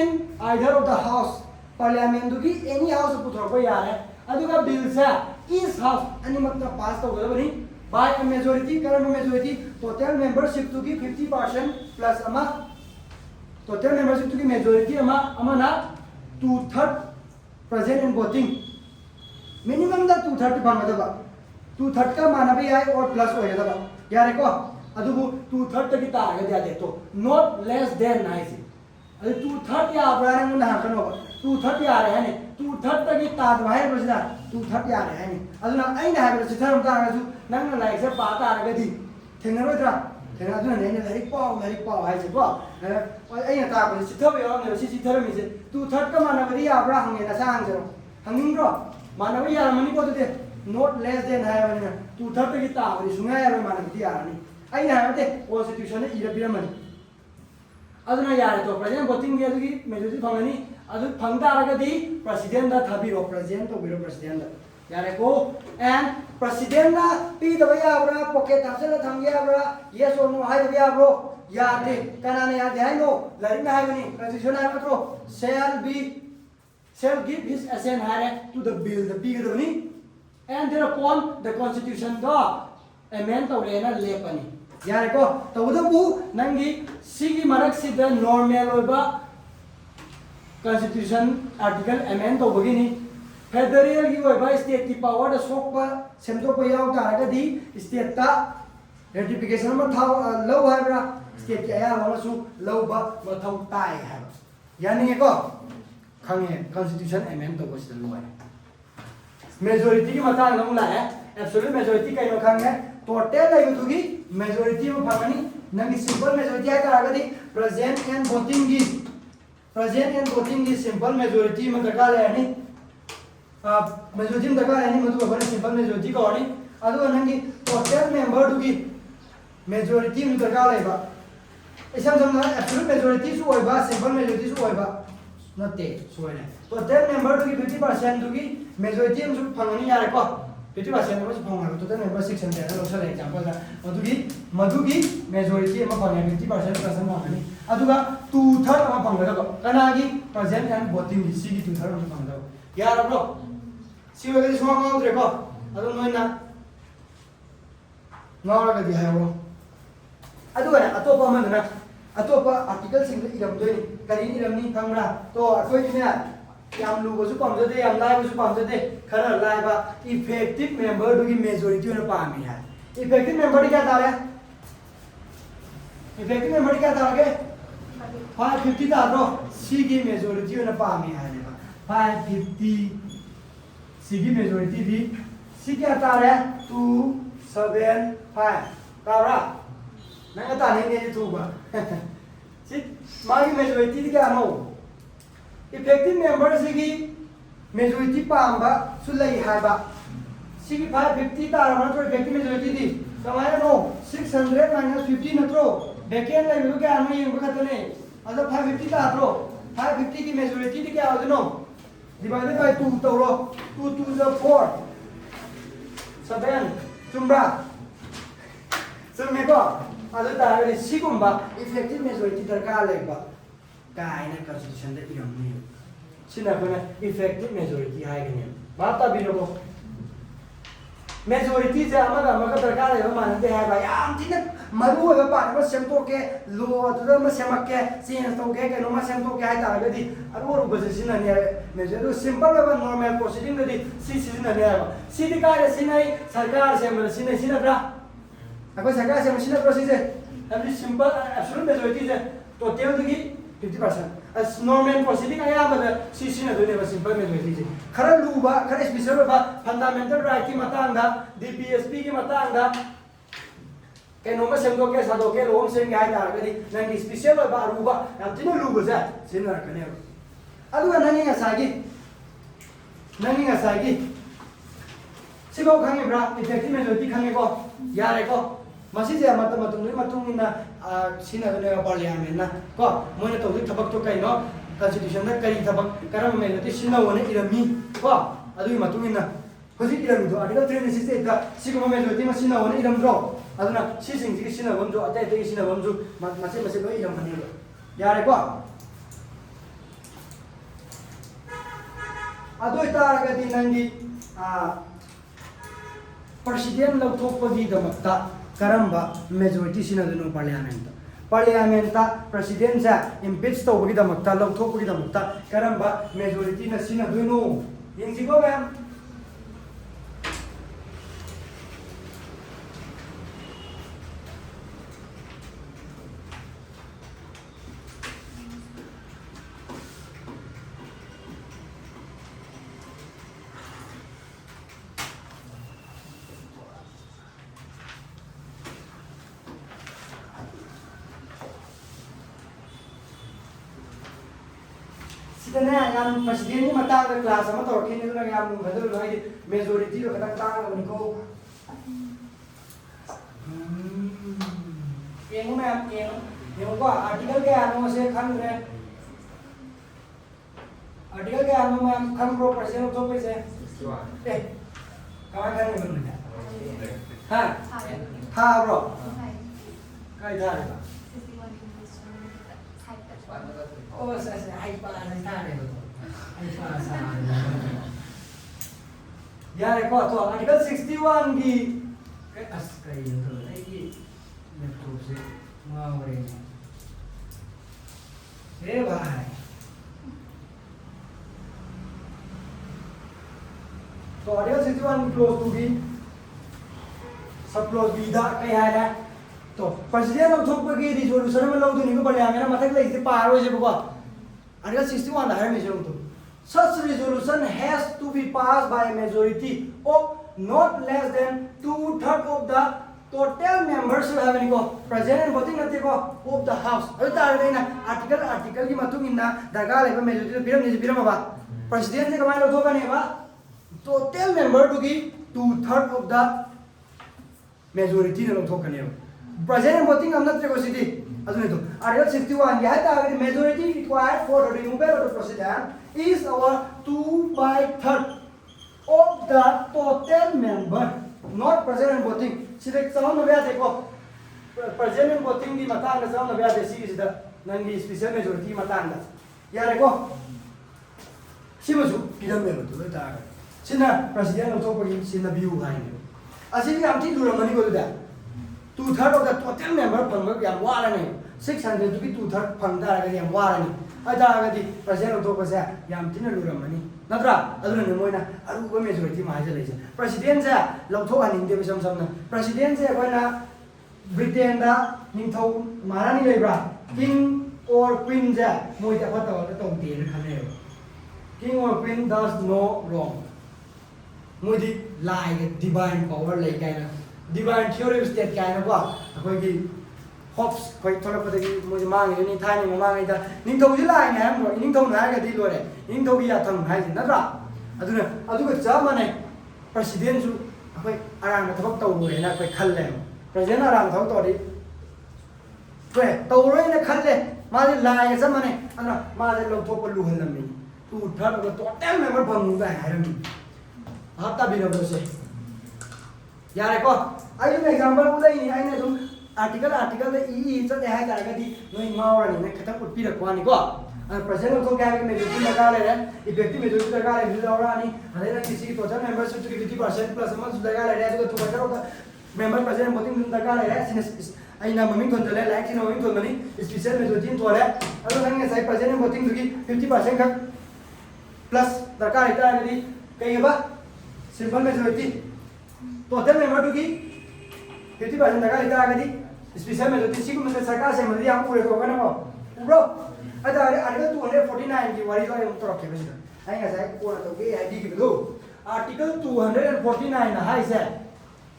in either of the house parliament दुगी एनी हाउस पुथोको यार अदुगा बिल सा इस हाउस अनिमत पास तो गदबनी by a majority current majority total membership to give 50% plus ama total membership to give majority ama na 2/3 present in voting minimum da 2/3 banga da 2/3 का माना भी आए और प्लस हो जाता यार को अदुबु 2/3 तक ता आगे दे तो not less than 90 अरे 2/3 या आपराने मुन हा कनो 2/3 या रहे ने 2/3 तक ता दवाई बसदा 2/3 या रहे ने अदुना आइना हाबे सिथाम ता आगु नंग लाइक से पाता आगदी थेंगरोद्रा थेंगा अदुना ने लाइक पाव हाइसे को आइना ता को सिथब यो ने सिथर मी से 2/3 का माना बदी आपरा हंगे ना सांग जरो हंगिंग्रो माना भी यार मनी को दे not less than है बने 2/3 तक ता बदी सुंगा यार माना बदी यार नहीं आइना हाबे कॉन्स्टिट्यूशन ने इरा बिरमन अदुना यार तो प्रेजेंट वोटिंग के मेजॉरिटी फंगनी अदु फंगदा आगदी प्रेसिडेंट दा थबिरो प्रेसिडेंट तो बिरो प्रेसिडेंट यारे को एंड प्रेसिडेंट ना पी दबा याब्रा पॉकेट हफ्से थम याब्रा यस और नो हाय दबा याब्रो यादे कनाने यादे हाय नो लाइन हाय बनी constitution hi मतरो shall give his assent to the bill the big doni and thereupon the constitution do amend to lena lepani yare ko tawda bu nangi sigi marak sida normal oba constitution article amend to begini federal gi oba state ki power da sokpa semdo ko yaw ta ga di state ta ratification ma thaw low habra state ki aya ma su low ba ma thaw tai ha yani ko खांगे constitution amend तो कुछ लोग है majority की मतांग नंग ला है absolute majority कहीं लोग खांगे टोटल लाइव तो की मेजॉरिटी में भागनी नंगी सिंपल मेजॉरिटी है क्या आगे दी प्रेजेंट एंड वोटिंग की सिंपल मेजॉरिटी में दरकार है नहीं मेजॉरिटी में दरकार है नहीं मतलब अपने सिंपल मेजॉरिटी का और नहीं अदो नंगी टोटल मेंबर तो की मेजॉरिटी में दरकार है बा ऐसा हम एब्सोल्यूट मेजॉरिटी सु होय बा सिंपल मेजॉरिटी सु होय बा नते सोयने तो टेन मेंबर तो की 50% तो की मेजॉरिटी हम सब फंगनी यार को 50% में फंगना तो टेन मेंबर 600 है लोग एग्जांपल दा मधुगी मेजॉरिटी में फंगने 50% फंगनी अदुगा 2/3 में फंगदा को कनागी प्रेजेंट एंड वोटिंग की सी की 2/3 में फंगदा यार ब्रो सी वगे सुमा माउद्रे को अदु नोइना नौरा गदि हायो अदुगा अतोपा मनना अतोपा आर्टिकल सिंग इरम दोई करीन इरम नि खंगरा तो अखोय ने याम लुबसु पामजदे याम लाइबसु पामजदे खरा लाइबा इफेक्टिव मेंबर दुगी मेजॉरिटी ने पामी है इफेक्टिव मेंबर क्या था रे इफेक्टिव मेंबर क्या था के 550 था रो सी की मेजॉरिटी ने पामी है 550 सी की मेजॉरिटी दी सी क्या था रे 275 कारा नंगा ताने ने तुबा सी मागी मेजॉरिटी क्या नो इफेक्टिव मेंबर सिगी मेजॉरिटी पांबा सुलई हाबा सिगी 550 तारा नत्रो इफेक्टिव मेजॉरिटी दी कमाय नो 600 -50 नत्रो बेकेन लाई बिलो क्या नो यंग बखतने अदो 550 तारो 550 की मेजॉरिटी दी क्या आदनो डिवाइडेड बाय 2 तोरो 2 to the 4 7 चुम्बा सुमेको अदो तारे सिगुम्बा इफेक्टिव मेजॉरिटी दरकार लेबा कायना कॉन्स्टिट्यूशन दे इरमनी सिना कोना इफेक्टिव मेजॉरिटी हाइगने बाता बिरोबो मेजॉरिटी जे अमगा दरकार लेबा मानते है भाई याम थिन मरु होबा पान सेमतो के लो अदुदा म सेमके चेंज तो के नो म सेमतो के हाइता गदि अरु रु बजे सिना ने मेजर सिंपल लेबा नॉर्मल प्रोसीडिंग दि सी सिना ने सी दि का सिनाई सरकार से म सिना सिना ब्रा अको सरकार से मशीन प्रोसीजर अभी सिंपल एब्सोल्यूट मेजॉरिटी है टोटल दुगी 50% as normal proceeding आया मतलब सीसी ने दोने बस सिंपल मेजॉरिटी है खरा लूबा खरा स्पेशल बा फंडामेंटल राइट की मतांगा डीपीएसपी की मतांगा के नोमा सेमदो के सादो के रोम सेम गाय तार गदि नंगी स्पेशल बा रूबा हम तिनो लूबा जा सिना कने अदु नंगी ngसागी सिबो खांगे ब्रा इफेक्टिव मेजॉरिटी खांगे को यारे को मसीजे मतुंगिना सिनादने पार्लियामेंट ना को मोने तो थबक तो कइनो कॉन्स्टिट्यूशन दा करी थबक करम मेजॉरिटी सिनावने इरमी को अदुई मतुंगिना होजि इरमी दो आर्टिकल 368 दा सिगो मेजॉरिटी म सिनावने इरमद्रो अदुना सिसिंग सिनावम जो अतै तै सिनावम जो मसे लो इरमने यारे को अदुई तारगदि नंगी प्रेसिडेंट लौथोपगी दमक्ता करम्बा मेजॉरिटी सिनादनो पार्लियामेंट प्रेसिडेंट से इम्पीच तौबगी दमक्ता लौथोपगी दमक्ता करम्बा मेजॉरिटी न सिनादनो यंजिगो मैम सिदने याम प्रेसिडेंट की मतांग क्लास अमा तोरखिन न याम भदल लाइ मेजॉरिटी रो कतक तांग उनको येंगो मैम येंगो को आर्टिकल के आनो से खन रे आर्टिकल के आनो मैम खन प्रो प्रेसिडेंट तो पे से कमाई खाने में नहीं हाँ था bro cái था này ô sao sao hay pa này था này hay pa sao यार एक बात तो आर्टिकल 61 की cái तो है कि लैपटॉप से मार रहे हैं ए भाई तो आर्टिकल 61 क्लोज टू बी सब क्लोज बी दा कई है ना तो प्रेसिडेंट ऑफ थोप की रिजोल्यूशन में लोग दुनिया को बढ़िया मेरा मतलब लेके पार हो जाए बाबा आर्टिकल 61 है में जो तो such resolution has to be passed by a majority of not less than 2/3 of the total members who have any present and voting at the of the house ना article की मतुंग इन्ना दरगाह लेकर majority तो बिरम बाबा president ने कमाई लोग धोखा नहीं बा total member to की 2/3 of the majority ने लोग धोखा नहीं बा president and voting हम ना तेरे को सीधी अदुने तो article 61 यह था अगर majority required for the removal of the president is our 2/3 of the total member not present and voting सिर्फ साउंड में बैठे को present and voting की मतदान का साउंड में बैठे सी किसी दा नंगी स्पेशल मेजॉरिटी मतदान का यार को सिमसु किधर में तो लेता है सिना president लोग तो कोई सिना view है नहीं असील हम ठीक दूर मनी को लेता 2/3 of the total member फंग यार वाला नहीं 600 to be 2/3 फंग दा अगर यार वाला नहीं अदा अगर दी president लोग तो को से यार तीन दूर मनी नत्रा अदुने ने मोइना अरुब मेजॉरिटी मा हाजे लेजे प्रेसिडेंट से लौथो हनिंग दे सम समना प्रेसिडेंट से कोइना ब्रिटेन दा निंथौ महारानी लेब्रा किंग और क्वीन से मोइ त फतो तो दे खने किंग और क्वीन डज नो रॉन्ग मोइ दि लाइक डिवाइन पावर ले काइना डिवाइन थ्योरी ऑफ स्टेट काइना को अखोइ की होप्स कोई थोड़ा पता कि मुझे मांगे नहीं था नहीं मांगे था निंथौ जी लाए हैं हम निंथौ ना के दी लोरे निंथौ की याथम है नत्रा अदुने अदुगे चा माने प्रेसिडेंट सु अखोइ आराम थबक तौरोय ना कोई खल्ले प्रेसिडेंट आराम थबक तौरी कोई तौरोय ना खल्ले माजे लाए चा माने अना माजे लौथोप लुहलमनी 2/3 of the total member बंगुगा हैरमी हाता बिरबो से यारे को आई जो एग्जांपल उलाई नहीं आइने तुम आर्टिकल ई चले है जाएगा दी नोई मावरानी ने खतम उत्पी रखवानी को प्रेजेंट तो क्या है कि मेजॉरिटी लगा ले रहे इफेक्टिव मेजॉरिटी लगा ले बिल औरानी हरे ना किसी की टोटल मेंबरशिप की 50% प्लस अमाउंट लगा ले रहे तो टोटल होता मेंबर प्रेजेंट वोटिंग लगा ले रहे आई ना मम्मी तो चले लाइक सी मम्मी तो मनी स्पेशल मेजॉरिटी तो है और हंगे साइ प्रेजेंट वोटिंग की 50% का प्लस लगा लेता है दी कहीं बा सिंपल मेजॉरिटी टोटल मेंबर की 50% लगा लेता है दी स्पेशल मेजॉरिटी सी को मतलब सरकार से मतलब हम पूरे को ना को ब्रो अदा आर्टिकल 249 की वाली तो हम तो रखे बस आई ऐसा कोना तो के है दी की दो आर्टिकल 249 ना हाई से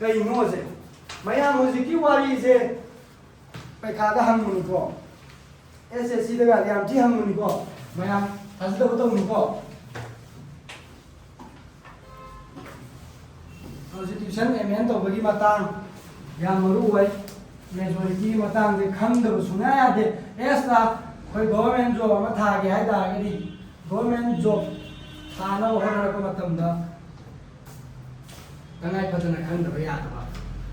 कई नो से मया मुझे की वाली से पे खादा हम मुनि को एसएससी दगा हम जी हम मुनि को मया हजद तो मुनि को कॉन्स्टिट्यूशन अमेंड तो बगी मतंग या मरु है मेजॉरिटी मतंग से खंदब सुना यादे ऐसा कोई गवर्नमेंट जॉब में था गया है दागरी गवर्नमेंट जॉब थाना होना को मतलब दा तंगाई पतना खंदब यादबा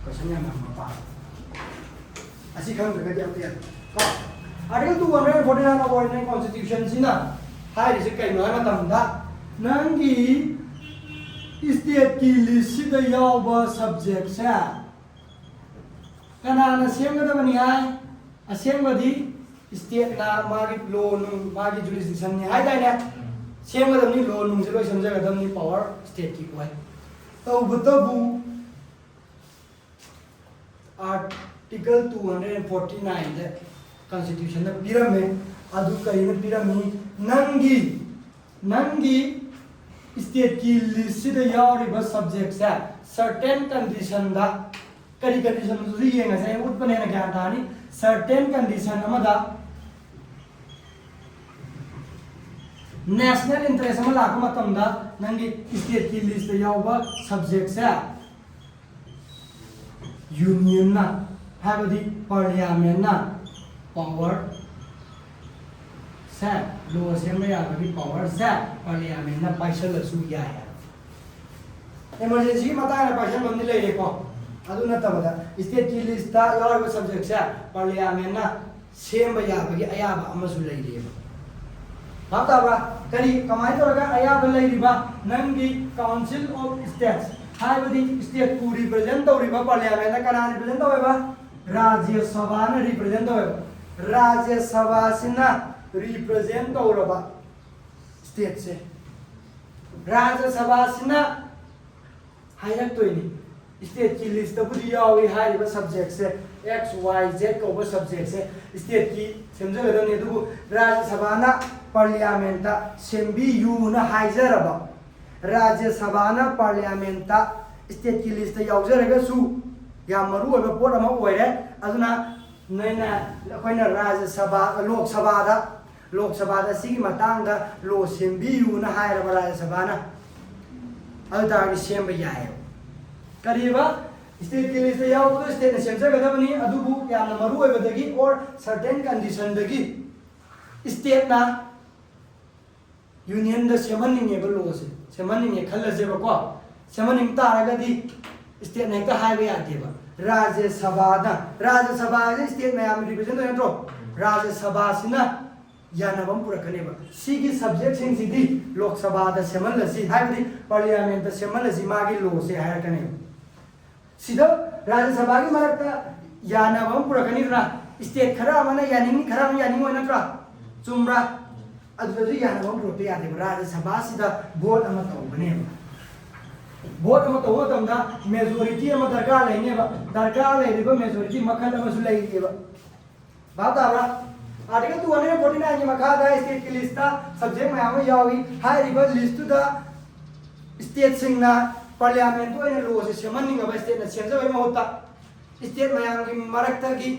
क्वेश्चन या नंबर 5 असी खंदब के दिया को आर्टिकल 249 ऑफ ऑर्डिनरी कॉन्स्टिट्यूशन सिना हाई रिसे कई नो मतलब दा नंगी स्टेट की लिस्ट द यावबा सब्जेक्ट से कनाना सेमगदबनी हाय असेमगदी स्टेट ना मागी लो नु मागी जुरिसडिक्शन ने हाय दाइने सेमगदबनी लो नु से लो समझगदबनी पावर स्टेट की कोय तो बतबु आर्टिकल 249 दे कॉन्स्टिट्यूशन द पिरामे अदु करिन पिरामी नंगी स्टेट की लिस्ट द यावरिबा सब्जेक्ट से सर्टेन कंडीशन दा करी कंडीशन जो ये ngase utpane na gyan thani certain condition amada national interest ama lakha matamda nangi state ki list yauba subject se union na habadi parliament na power se law assembly ya bagi power se parliament na paisal su ya hai emergency matang na passion bam ni lei ko adu na tabada state ki list ta yaw subject sa parliament na sem ba ya ba gi aya ba amasu lei ri ba ta ba kari kamai to ga aya ba lei ri ba nangi council of states hai ba di state ku represent to ri ba parliament na kana represent to ba rajya sabha na represent to rajya sabha sina represent to ro ba state se rajya sabha sina हाइरक तो नहीं state की list तो बुरी यावी high बस subject से x y z को बस सब्जेक्ट से स्टेट की समझो लेते हैं तो राज्यसभा ना पार्लियामेंट ता सेंबी यू ना हाइजर अब राज्यसभा ना पार्लियामेंट ता स्टेट की लिस्ट यावजर है सु या मरु अब पोर अमा ओइरे अदुना नैना अखोइना राज्यसभा लोकसभा दा सिगी मतांग दा लो सेंबी यू ना हाइर राज्यसभा ना अदारी सेम बयाय करीबा स्टेट के लिस्ट याव तो स्टेट ने सेंसर गदबनी अदुबु याना मरु ओइबदगी और सर्टेन कंडीशन दगी स्टेट ना यूनियन द सेमनिंग एबल लो से सेमनिंग ए खल्ल से बको सेमनिंग तारगदी स्टेट ने का हाईवे आतेबा राज्यसभा जे स्टेट में आम रिप्रेजेंट नत्रो राज्यसभा सिना यानबम पुरकनेबा सिगी सब्जेक्ट सिंग सिदी लोकसभा दा सेमल लसी हाइबदी पार्लियामेंट दा सेमल लसी मागी लो से हायरकने सिदा राज्यसभा की मरकता यानबम पुरकनी ना स्टेट खरा माने यानिंग खरा यानिंग होय नत्रा चुमरा अदुदु यानबम पुरते यादे राज्यसभा सिदा वोट अमा तौबने वोट अमा तौबो तमदा मेजॉरिटी अमा दरकार लेनेबा दरकार लेरिबा मेजॉरिटी मखल अमा सु लेइबा बाताबरा आर्टिकल 249 की मखादा स्टेट की लिस्ट सब्जेक्ट में आवे यावी हाई रिवर लिस्ट दा स्टेट सिंगना पार्लियामेंट को ने लो से सेमनिंग अब स्टेट ने सेंसर में होता स्टेट में आंगी मरकता की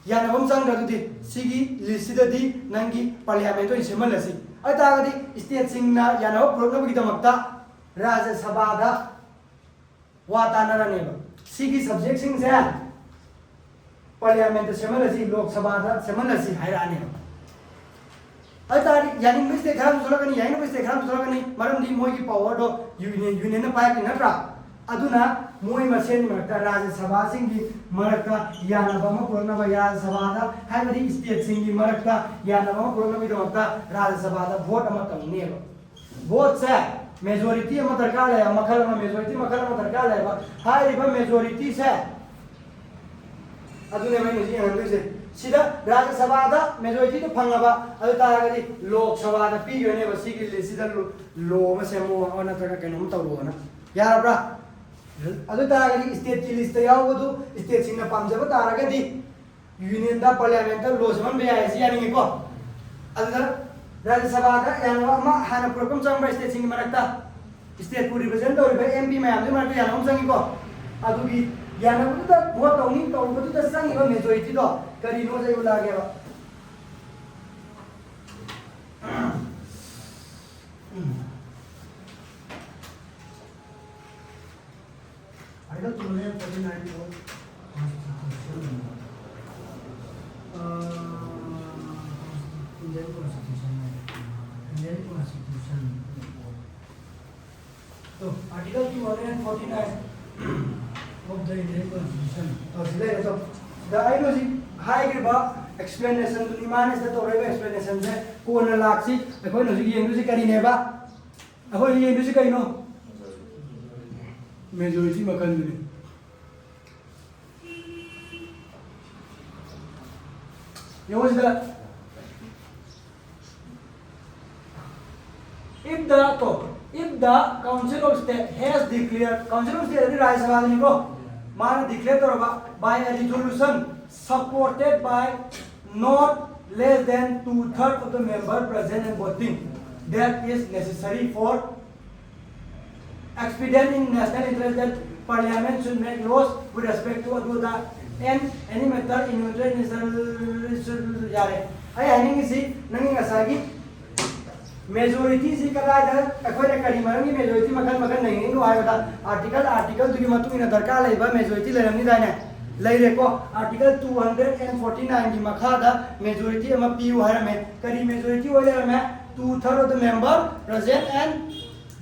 यानबम संग रदुदी सिगी लिस्ट दी नंगी पार्लियामेंट को सेमल लसी अतागदी स्टेट सिंगना यानब प्रोग्राम की तमकता राज्यसभा दा वातानरनेबा सिगी सब्जेक्ट सिंग से पार्लियामेंट सेमलसी लोकसभा सेमलसी हाइराने अतारी यानी मिस्टेक खराब सुलगनी यानी मिस्टेक खराब सुलगनी मरमदी मोय की पावर दो यूनियन ने पाय कि नत्रा अदुना मोय मसेन मरता राज्यसभा सिंह की मरका यानबम पुरनब राज्यसभा दा हाइबदी स्टेट सिंह की मरका यानबम पुरनब दमता राज्यसभा दा वोट अमा तंगनेबा वोट से मेजॉरिटी अमा दरकार है मखल अमा मेजॉरिटी मखल अमा दरकार है हाइबा मेजॉरिटी से अदुने मैं निजी हंदु से सीधा राज्यसभा दा मेजॉरिटी तो फंगबा अदु तागदी लोकसभा दा पीगने बसी की लिसीदा लो मसेमो अना तक केनम तवरोना यारब्रा अदु तागदी स्टेट की लिस्ट यावदु स्टेट सिंगना पामजबा तारगदी यूनियन दा पार्लियामेंट दा लो समन बे आइसी यानी को अदु राज्यसभा दा यानवा मा हाना प्रोग्राम चंबा स्टेट सिंग मरकता स्टेट को रिप्रेजेंट तौर एमपी मैम दे मरक यानम संगी को अदु की यानबु दा वोट तौनी तौबु दा संगी बा मेजॉरिटी दो करी नो जे लागे बा आइडल 249 को इंडियन कॉन्स्टिट्यूशन तो article 249 of the Indian Constitution. तो सीधे तो द आइडियोलॉजी हाई के बाद एक्सप्लेनेशन तो निमान से तो रेव एक्सप्लेनेशन से कोन लाक्सी अखोय नो जी येंदु से करी नेबा अखोय येंदु से कइनो मेजॉरिटी मकन दुनी ये was the if the Council of State has declared, Council of State Rajya Sabha ni ko मान declare तो by a resolution supported by not less than 2/3 of the member present and voting that is necessary for expediting national interest that Parliament should make laws with respect to the and any matter in international yare ai haning si nangi ngasagi majority से कलाइदा अखोइना करी मरंगी majority मखन नहीं no हाइबा article दुगी मतु इन दरकार लेबा majority लेरमनी दाइने लेरेको article 249 की मखादा majority अमा PU हारमे करी majority ओले रमे 2/3 of the member present and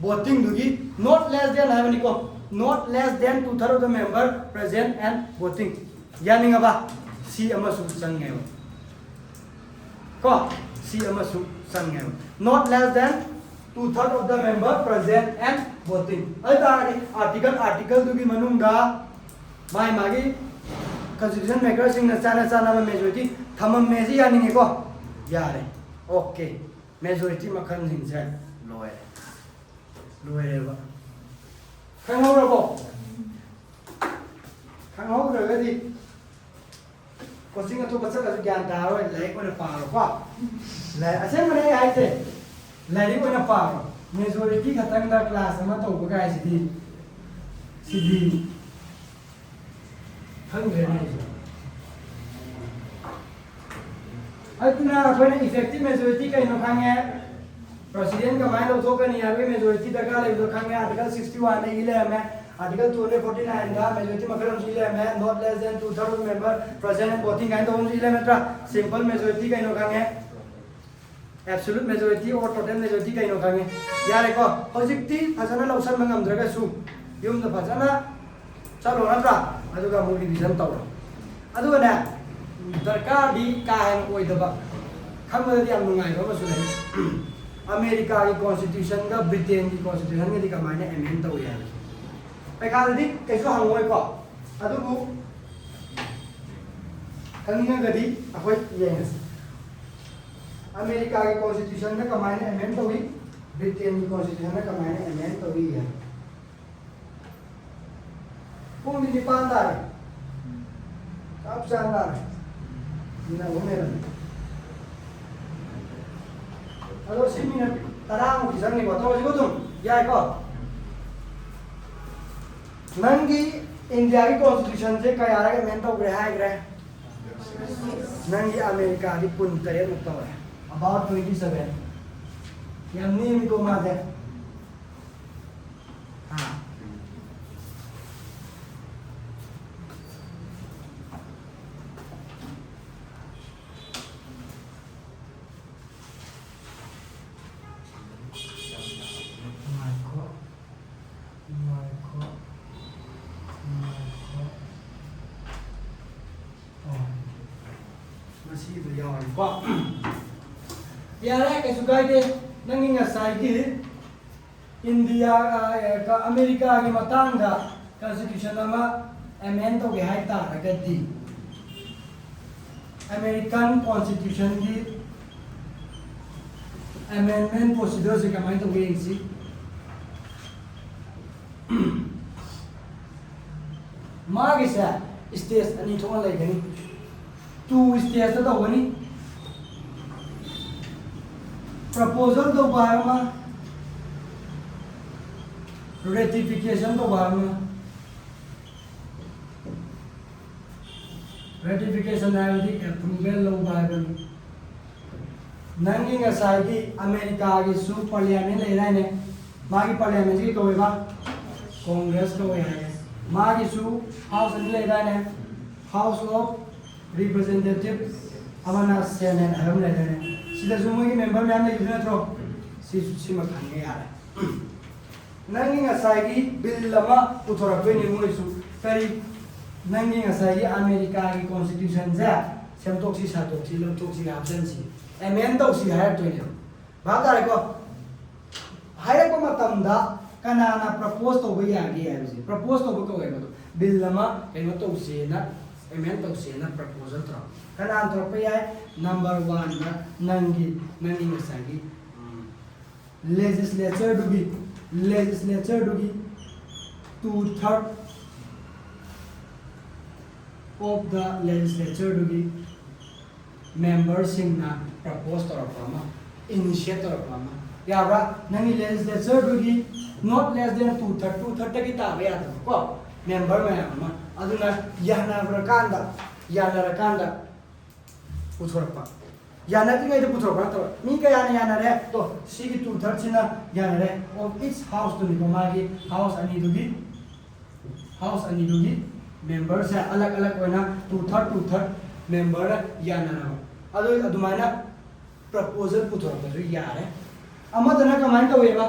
voting dugi not less than have ni ko not less than 2/3 of the member present and voting yani nga ba si amasu sange ko si amasu sange not less than 2/3 of the member present and voting ai article dugi manungda mai magi constitution maker sing na sana majority thamam mezi yani nge ko yare okay majority makhan sing se loe ba khangau ra bo khangau ra ga di ko sing to ba sa ga gyan da ro lai ko na pa ro ko lai ase mane ai se lai ko na pa ro majority khatang da class ma to ba ga si di khang re na अतना अपन effective majority का इन खांगे president का mind तो कनी आगे majority तक ले तो खांगे article 61 ने इले में आर्टिकल 249 का मेजॉरिटी मकरम इले में not less than 2/3 member present and voting kind तो इले में सिंपल मेजॉरिटी का इन खांगे एब्सोल्यूट मेजॉरिटी और टोटल मेजॉरिटी का इन खांगे यारे को हजिक्ति फजना लौसन मंगमद्रगा सु युम द फजना चलो नत्रा अदुगा मु डिविजन तौर अदुगा ना दरकार दी का है कोई दबा खमदि हम नुंगाई बा मसु नहीं अमेरिका की कॉन्स्टिट्यूशन का ब्रिटेन की कॉन्स्टिट्यूशन के दिका माने अमेंड तो यार पे का दी कैसो हंगोय को अदुबु खंगिना गदी अखोय येस अमेरिका की कॉन्स्टिट्यूशन का माने अमेंड तो हुई ब्रिटेन की कॉन्स्टिट्यूशन का माने अमेंड तो हुई है पुंग दी पांदार अब जानदार Ina umeran. Alo sini tarang kisah ni kau tahu sih kau ya kau. Nanti India की कॉन्स्टिट्यूशन से क्या यार के मेंटल ग्रह है ग्रह. Nanti Amerika di pun terlihat muka है. About 27. Yang ni को मात है. हाँ. यार कैसे गाइडे नंगिंग साइकी इंडिया का अमेरिका की मतांगा कॉन्स्टिट्यूशन अमा अमेंड तो गया है तारगती अमेरिकन कॉन्स्टिट्यूशन की अमेंडमेंट प्रोसीजर से कमाई तो गई सी मागे से स्टेज अनि थोड़ा लेगनी टू स्टेज तो होनी प्रपोजल तो बाहर में रेटिफिकेशन तो बाहर में रेटिफिकेशन है वाली अप्रूवल लो बाहर में नंगी साइड की अमेरिका की सु पार्लियामेंट ले रहे हैं मागी पार्लियामेंट की कोई बात कांग्रेस को है मागी सु हाउस ले रहे हैं हाउस ऑफ रिप्रेजेंटेटिव हमारा सेनेट हम ले रहे हैं सीधा सुमो की मेंबर में हमने कितने थ्रो सी मखाने यार नंगी साइड बिल लमा उठोरा कोई नहीं मुझे सु करी नंगी साइड अमेरिका की कॉन्स्टिट्यूशन से सेमटोक्सी साटोक्सी लमटोक्सी ऑप्शन सी अमेंड तो सी है तो नहीं बात आ रही को हायर को मतमदा कनाना प्रपोज तो भी आगे है बिजी प्रपोज तो को है तो बिल लमा एनो तो सी ना अमेंड तो सी ना प्रपोजल थ्रो कनान थ्रो पे है नंबर 1 ना नंगी side legislature dugi 2/3 of the legislature dugi members na propose to rama initiate to rama ya ra nangi legislature dugi not less than 2/3 ki ta ya ko member ma aduna yana rakanda uthorpa याना तो नहीं तो पुत्रों का तो मी का याना रहे तो सी की 2/3 चिना याना रहे और इस हाउस तो निको मागी हाउस अनि दुगी मेंबर्स है अलग होना 2/3 मेंबर याना रहो अदुमाना प्रपोजल पुत्रों का जो यार है अमदना कमांड तो वेबा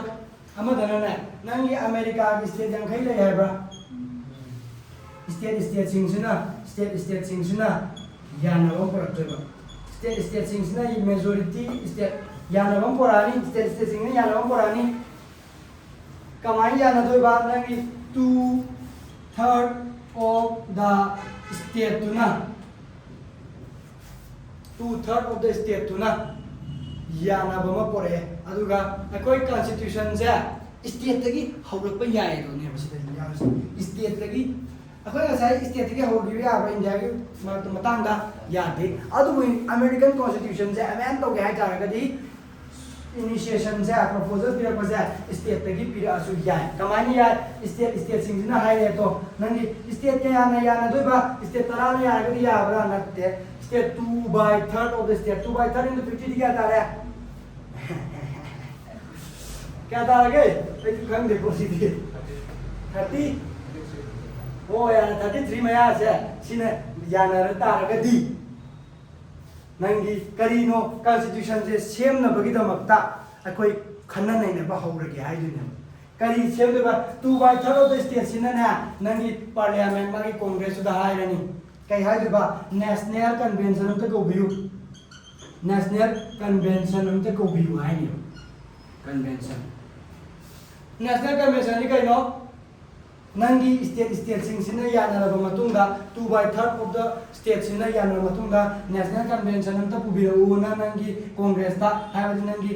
अमदनने नंगी अमेरिका की स्टेट यांखै ले है ब्रा स्टेट सिंगसिना स्टेट सिंगसिना यानबम परतोबा स्टेट सिंगसिना ये मेजॉरिटी स्टेट यानबम परानी स्टेट सिंगने यानबम परानी कमाई यानदोबा नंगी 2/3 of the state tuna 2/3 of the state tuna यानबम परे अदुगा अकोई constitution से स्टेट तगी हौरप याय दो ने बसिदा स्टेट तगी अखोई गसाई स्टेट तगी हौरबि याबा इंडिया की मतंगदा यादे अदुबु अमेरिकन कॉन्स्टिट्यूशन से अमेन तो गया तारगदी इनिशिएशन से प्रपोजल पिरा पसे स्टेट तगी पिरा असु याय कमानी यार स्टेट सिंगना हाइले तो नंगी स्टेट के याना दोबा स्टेट तरा ने यारगदी याबरा नते state 2/3 of the state 2/3 into 50 क्या तारे क्या तारगे एक कम डिपॉजिट 30 ओ यार 33 में यार से सिने याना तारगदी नंगी करीनो कॉन्स्टिट्यूशन से सेम न बगिदमक्ता अकोई खन्ना नहीं ने बाहौरगे हाइदुने करी सेम देबा 2/3 of the state सिने ना नंगी पार्लियामेंट मागी कांग्रेस दा हाइरनी कई हाइदुबा नेशनल कन्वेंशन अमते कोबियु नेशनल कन्वेंशन अमते कोबियु हाइनी कन्वेंशन नेशनल कन्वेंशन नि कइनो नंगी स्टेट सिंगसिना यानरबा मतुंगा 2/3 of the state सिना यानरबा मतुंगा नेशनल कन्वेंशन अमता पुबिरउना नंगी कांग्रेस ता हाइबदि नंगी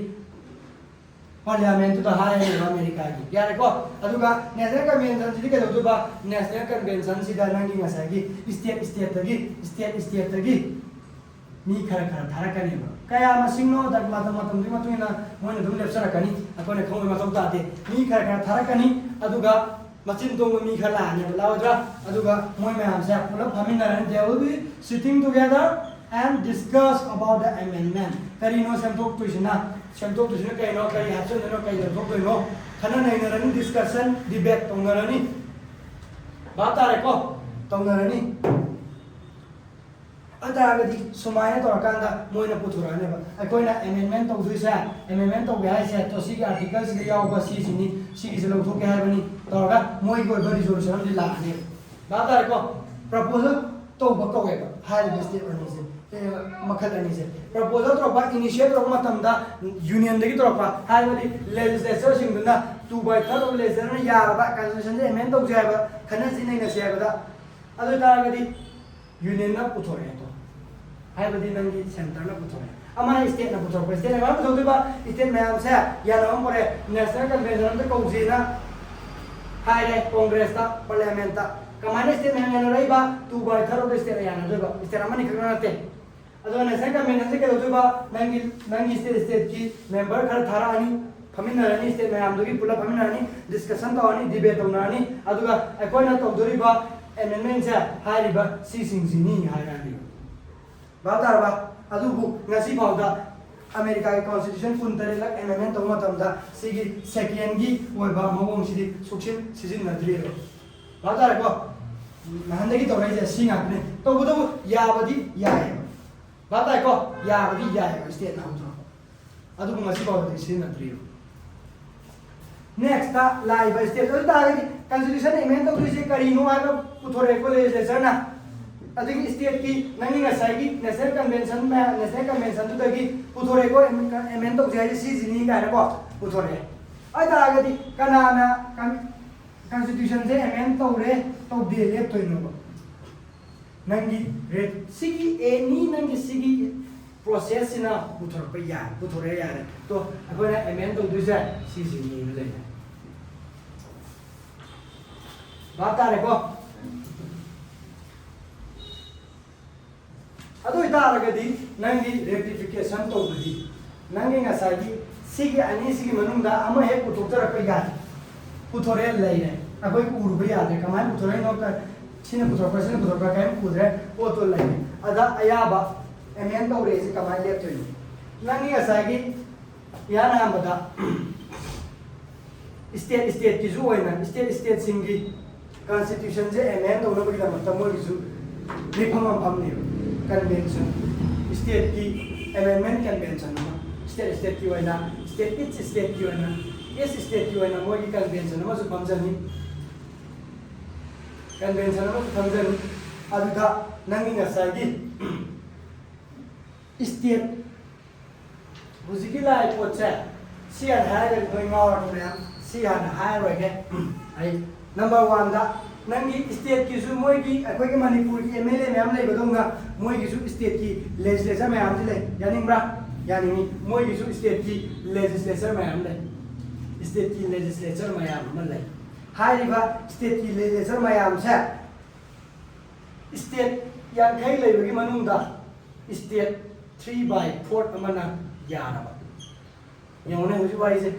पार्लियामेंट दा हाइरे अमेरिका की यारे को अदुगा नेशनल कन्वेंशन सिदि कदुबा नेशनल कन्वेंशन सिदा नंगी ngसागी स्टेट तगी मी खरा थारकनी कया मसिंगनो दग मतम दि मतुइना मोइन दुम लेप्सरकनी अकोने खोंग मतम ताते मी खरा थारकनी अदुगा मचिन तोंग मी खरा लाने लावद्रा अदुगा मोइ मैम से पुलप फमिनरन they will be sitting together and discuss about the amendment करीनो सेमथोक तुसिना कइनो करी हाचनो कइ लथोक कइनो खना नैनरनी डिस्कशन डिबेट तोंगरनी बात आरे को तोंगरनी अदागदी सुमायना तोरकांदा मोइना पुथुराने बा अकोइना अमेंडमेंट तौदुइसा अमेंडमेंट तौगे हाइसे तो सी आर्टिकल से यावबा सी सिनी सी से लौथोके हाइबनी तोरगा मोइ गो रिजोल्यूशन दि लाने बात आरे को प्रपोजल तौबा कवेबा हाइल स्टेट अर्निसे मखल अनिसे प्रपोजल तोरबा इनिशिएट तोरबा मतमदा यूनियन दगी तोरबा हाइबदी लेजिस्लेचर सिंगना 2/3 of लेजिस्लेचर यारबा कॉन्स्टिट्यूशन से अमेंड तौजायबा खना जिनैना सेबदा अदु तारगदी यूनियन ना पुथोरे तो हाइबदी नंगी सेंटर ना पुथोरे अमाना स्टेट ना पुथोरे स्टेट ना पुथोरेबा स्टेट मैम से यानम परे नेशनल कन्वेंशन ते कौजीना हाइले कांग्रेस ता पार्लियामेंट ता कमाने स्टेट मैम याना रहिबा 2/3 of स्टेट याना जोबा स्टेट अमानी खगनाते अदो नेशनल कन्वेंशन से केदोबा नंगी स्टेट की मेंबर खर थारानी फमिनरनी स्टेट मैम दोगी पुला फमिनरनी डिस्कशन तौनी डिबेट तौनानी अदुगा अकोइना तौदोरिबा amendment से हारिबा सी सिंगसिनी हाइरानी बातारबा अदुबु ngasi फाउदा अमेरिका के कॉन्स्टिट्यूशन 19 लाख amendment तौमा तमदा सिगी सेकेंड की ओइबा मगोंग सिदि सुखिन सिजिन नद्रिरो बातारको नहंदगी तौराइजे सिंगाने तौबुदु याबदी याय बातारको याबदी याय स्टेट नाउद्रो अदुबु ngasi फाउदा सिजिन नद्रिरो नेक्स्ट ता लाइव स्टेट तागदी कॉन्स्टिट्यूशन अमेंड तौदुइसे करिनो आइबा पुथोरे को लेजिस्लेचर ना अदगी स्टेट की नंगी ngसाई नेशनल कन्वेंशन तुदगी पुथोरे को अमेंड तौजाय सी जिनी गाना को पुथोरे आई तागदी कनाना कॉन्स्टिट्यूशन से अमेंड तौरे तो देले तोइनो नंगी रेट सिगी एनी नंगी सिगी प्रोसेस सिना पुथोरे यार तो अकोना अमेंड तौदुइसे सी जिनी ले बात आ रे को अदु इतारगदी नंगी रेक्टिफिकेशन तौदुदी नंगी ngसाई सिगी अनि सिगी मनुंदा अमा हे पुथोक्तरक या पुथोरे लैरे अकोइ उरुबे यादे कमाय पुथोरे नो का सिने पुथोरका काय पुदरे ओतो लैरे अदा अयाबा एमेन तौरे से कमाय लेतोइ नंगी ngसाई या नामदा स्टेट की जो होइना स्टेट सिंगी कॉन्स्टिट्यूशन से अमेंड होने बगी दमता मोगिसु रिफॉर्म हमने कन्वेंशन स्टेट की अमेंडमेंट कन्वेंशन स्टेट की वैना स्टेट की each state की होना मोई की convention ना मज़ू फंक्शन ही convention ना मज़ू फंक्शन ही अभी था नंगी नसाई state बुझी लाइ पोचे सियान हाय के कोई मावर तो यार सियान हाय रहे आई नंबर 1 दा नंगी स्टेट की सु मोई की कोई के मणिपुर की एमएलए मैम ले बदोंगा मोई की सु स्टेट की लेजिस्लेचर मैम जी ले यानिंब्रा यानी मोई की सु स्टेट की लेजिस्लेचर मैम ले स्टेट की लेजिस्लेचर मैम मन ले हाय रिवा स्टेट की लेजिस्लेचर मैम से स्टेट यान कई ले बगी मनुंगा स्टेट 3/4 अमना याना ये होने हुई बाई से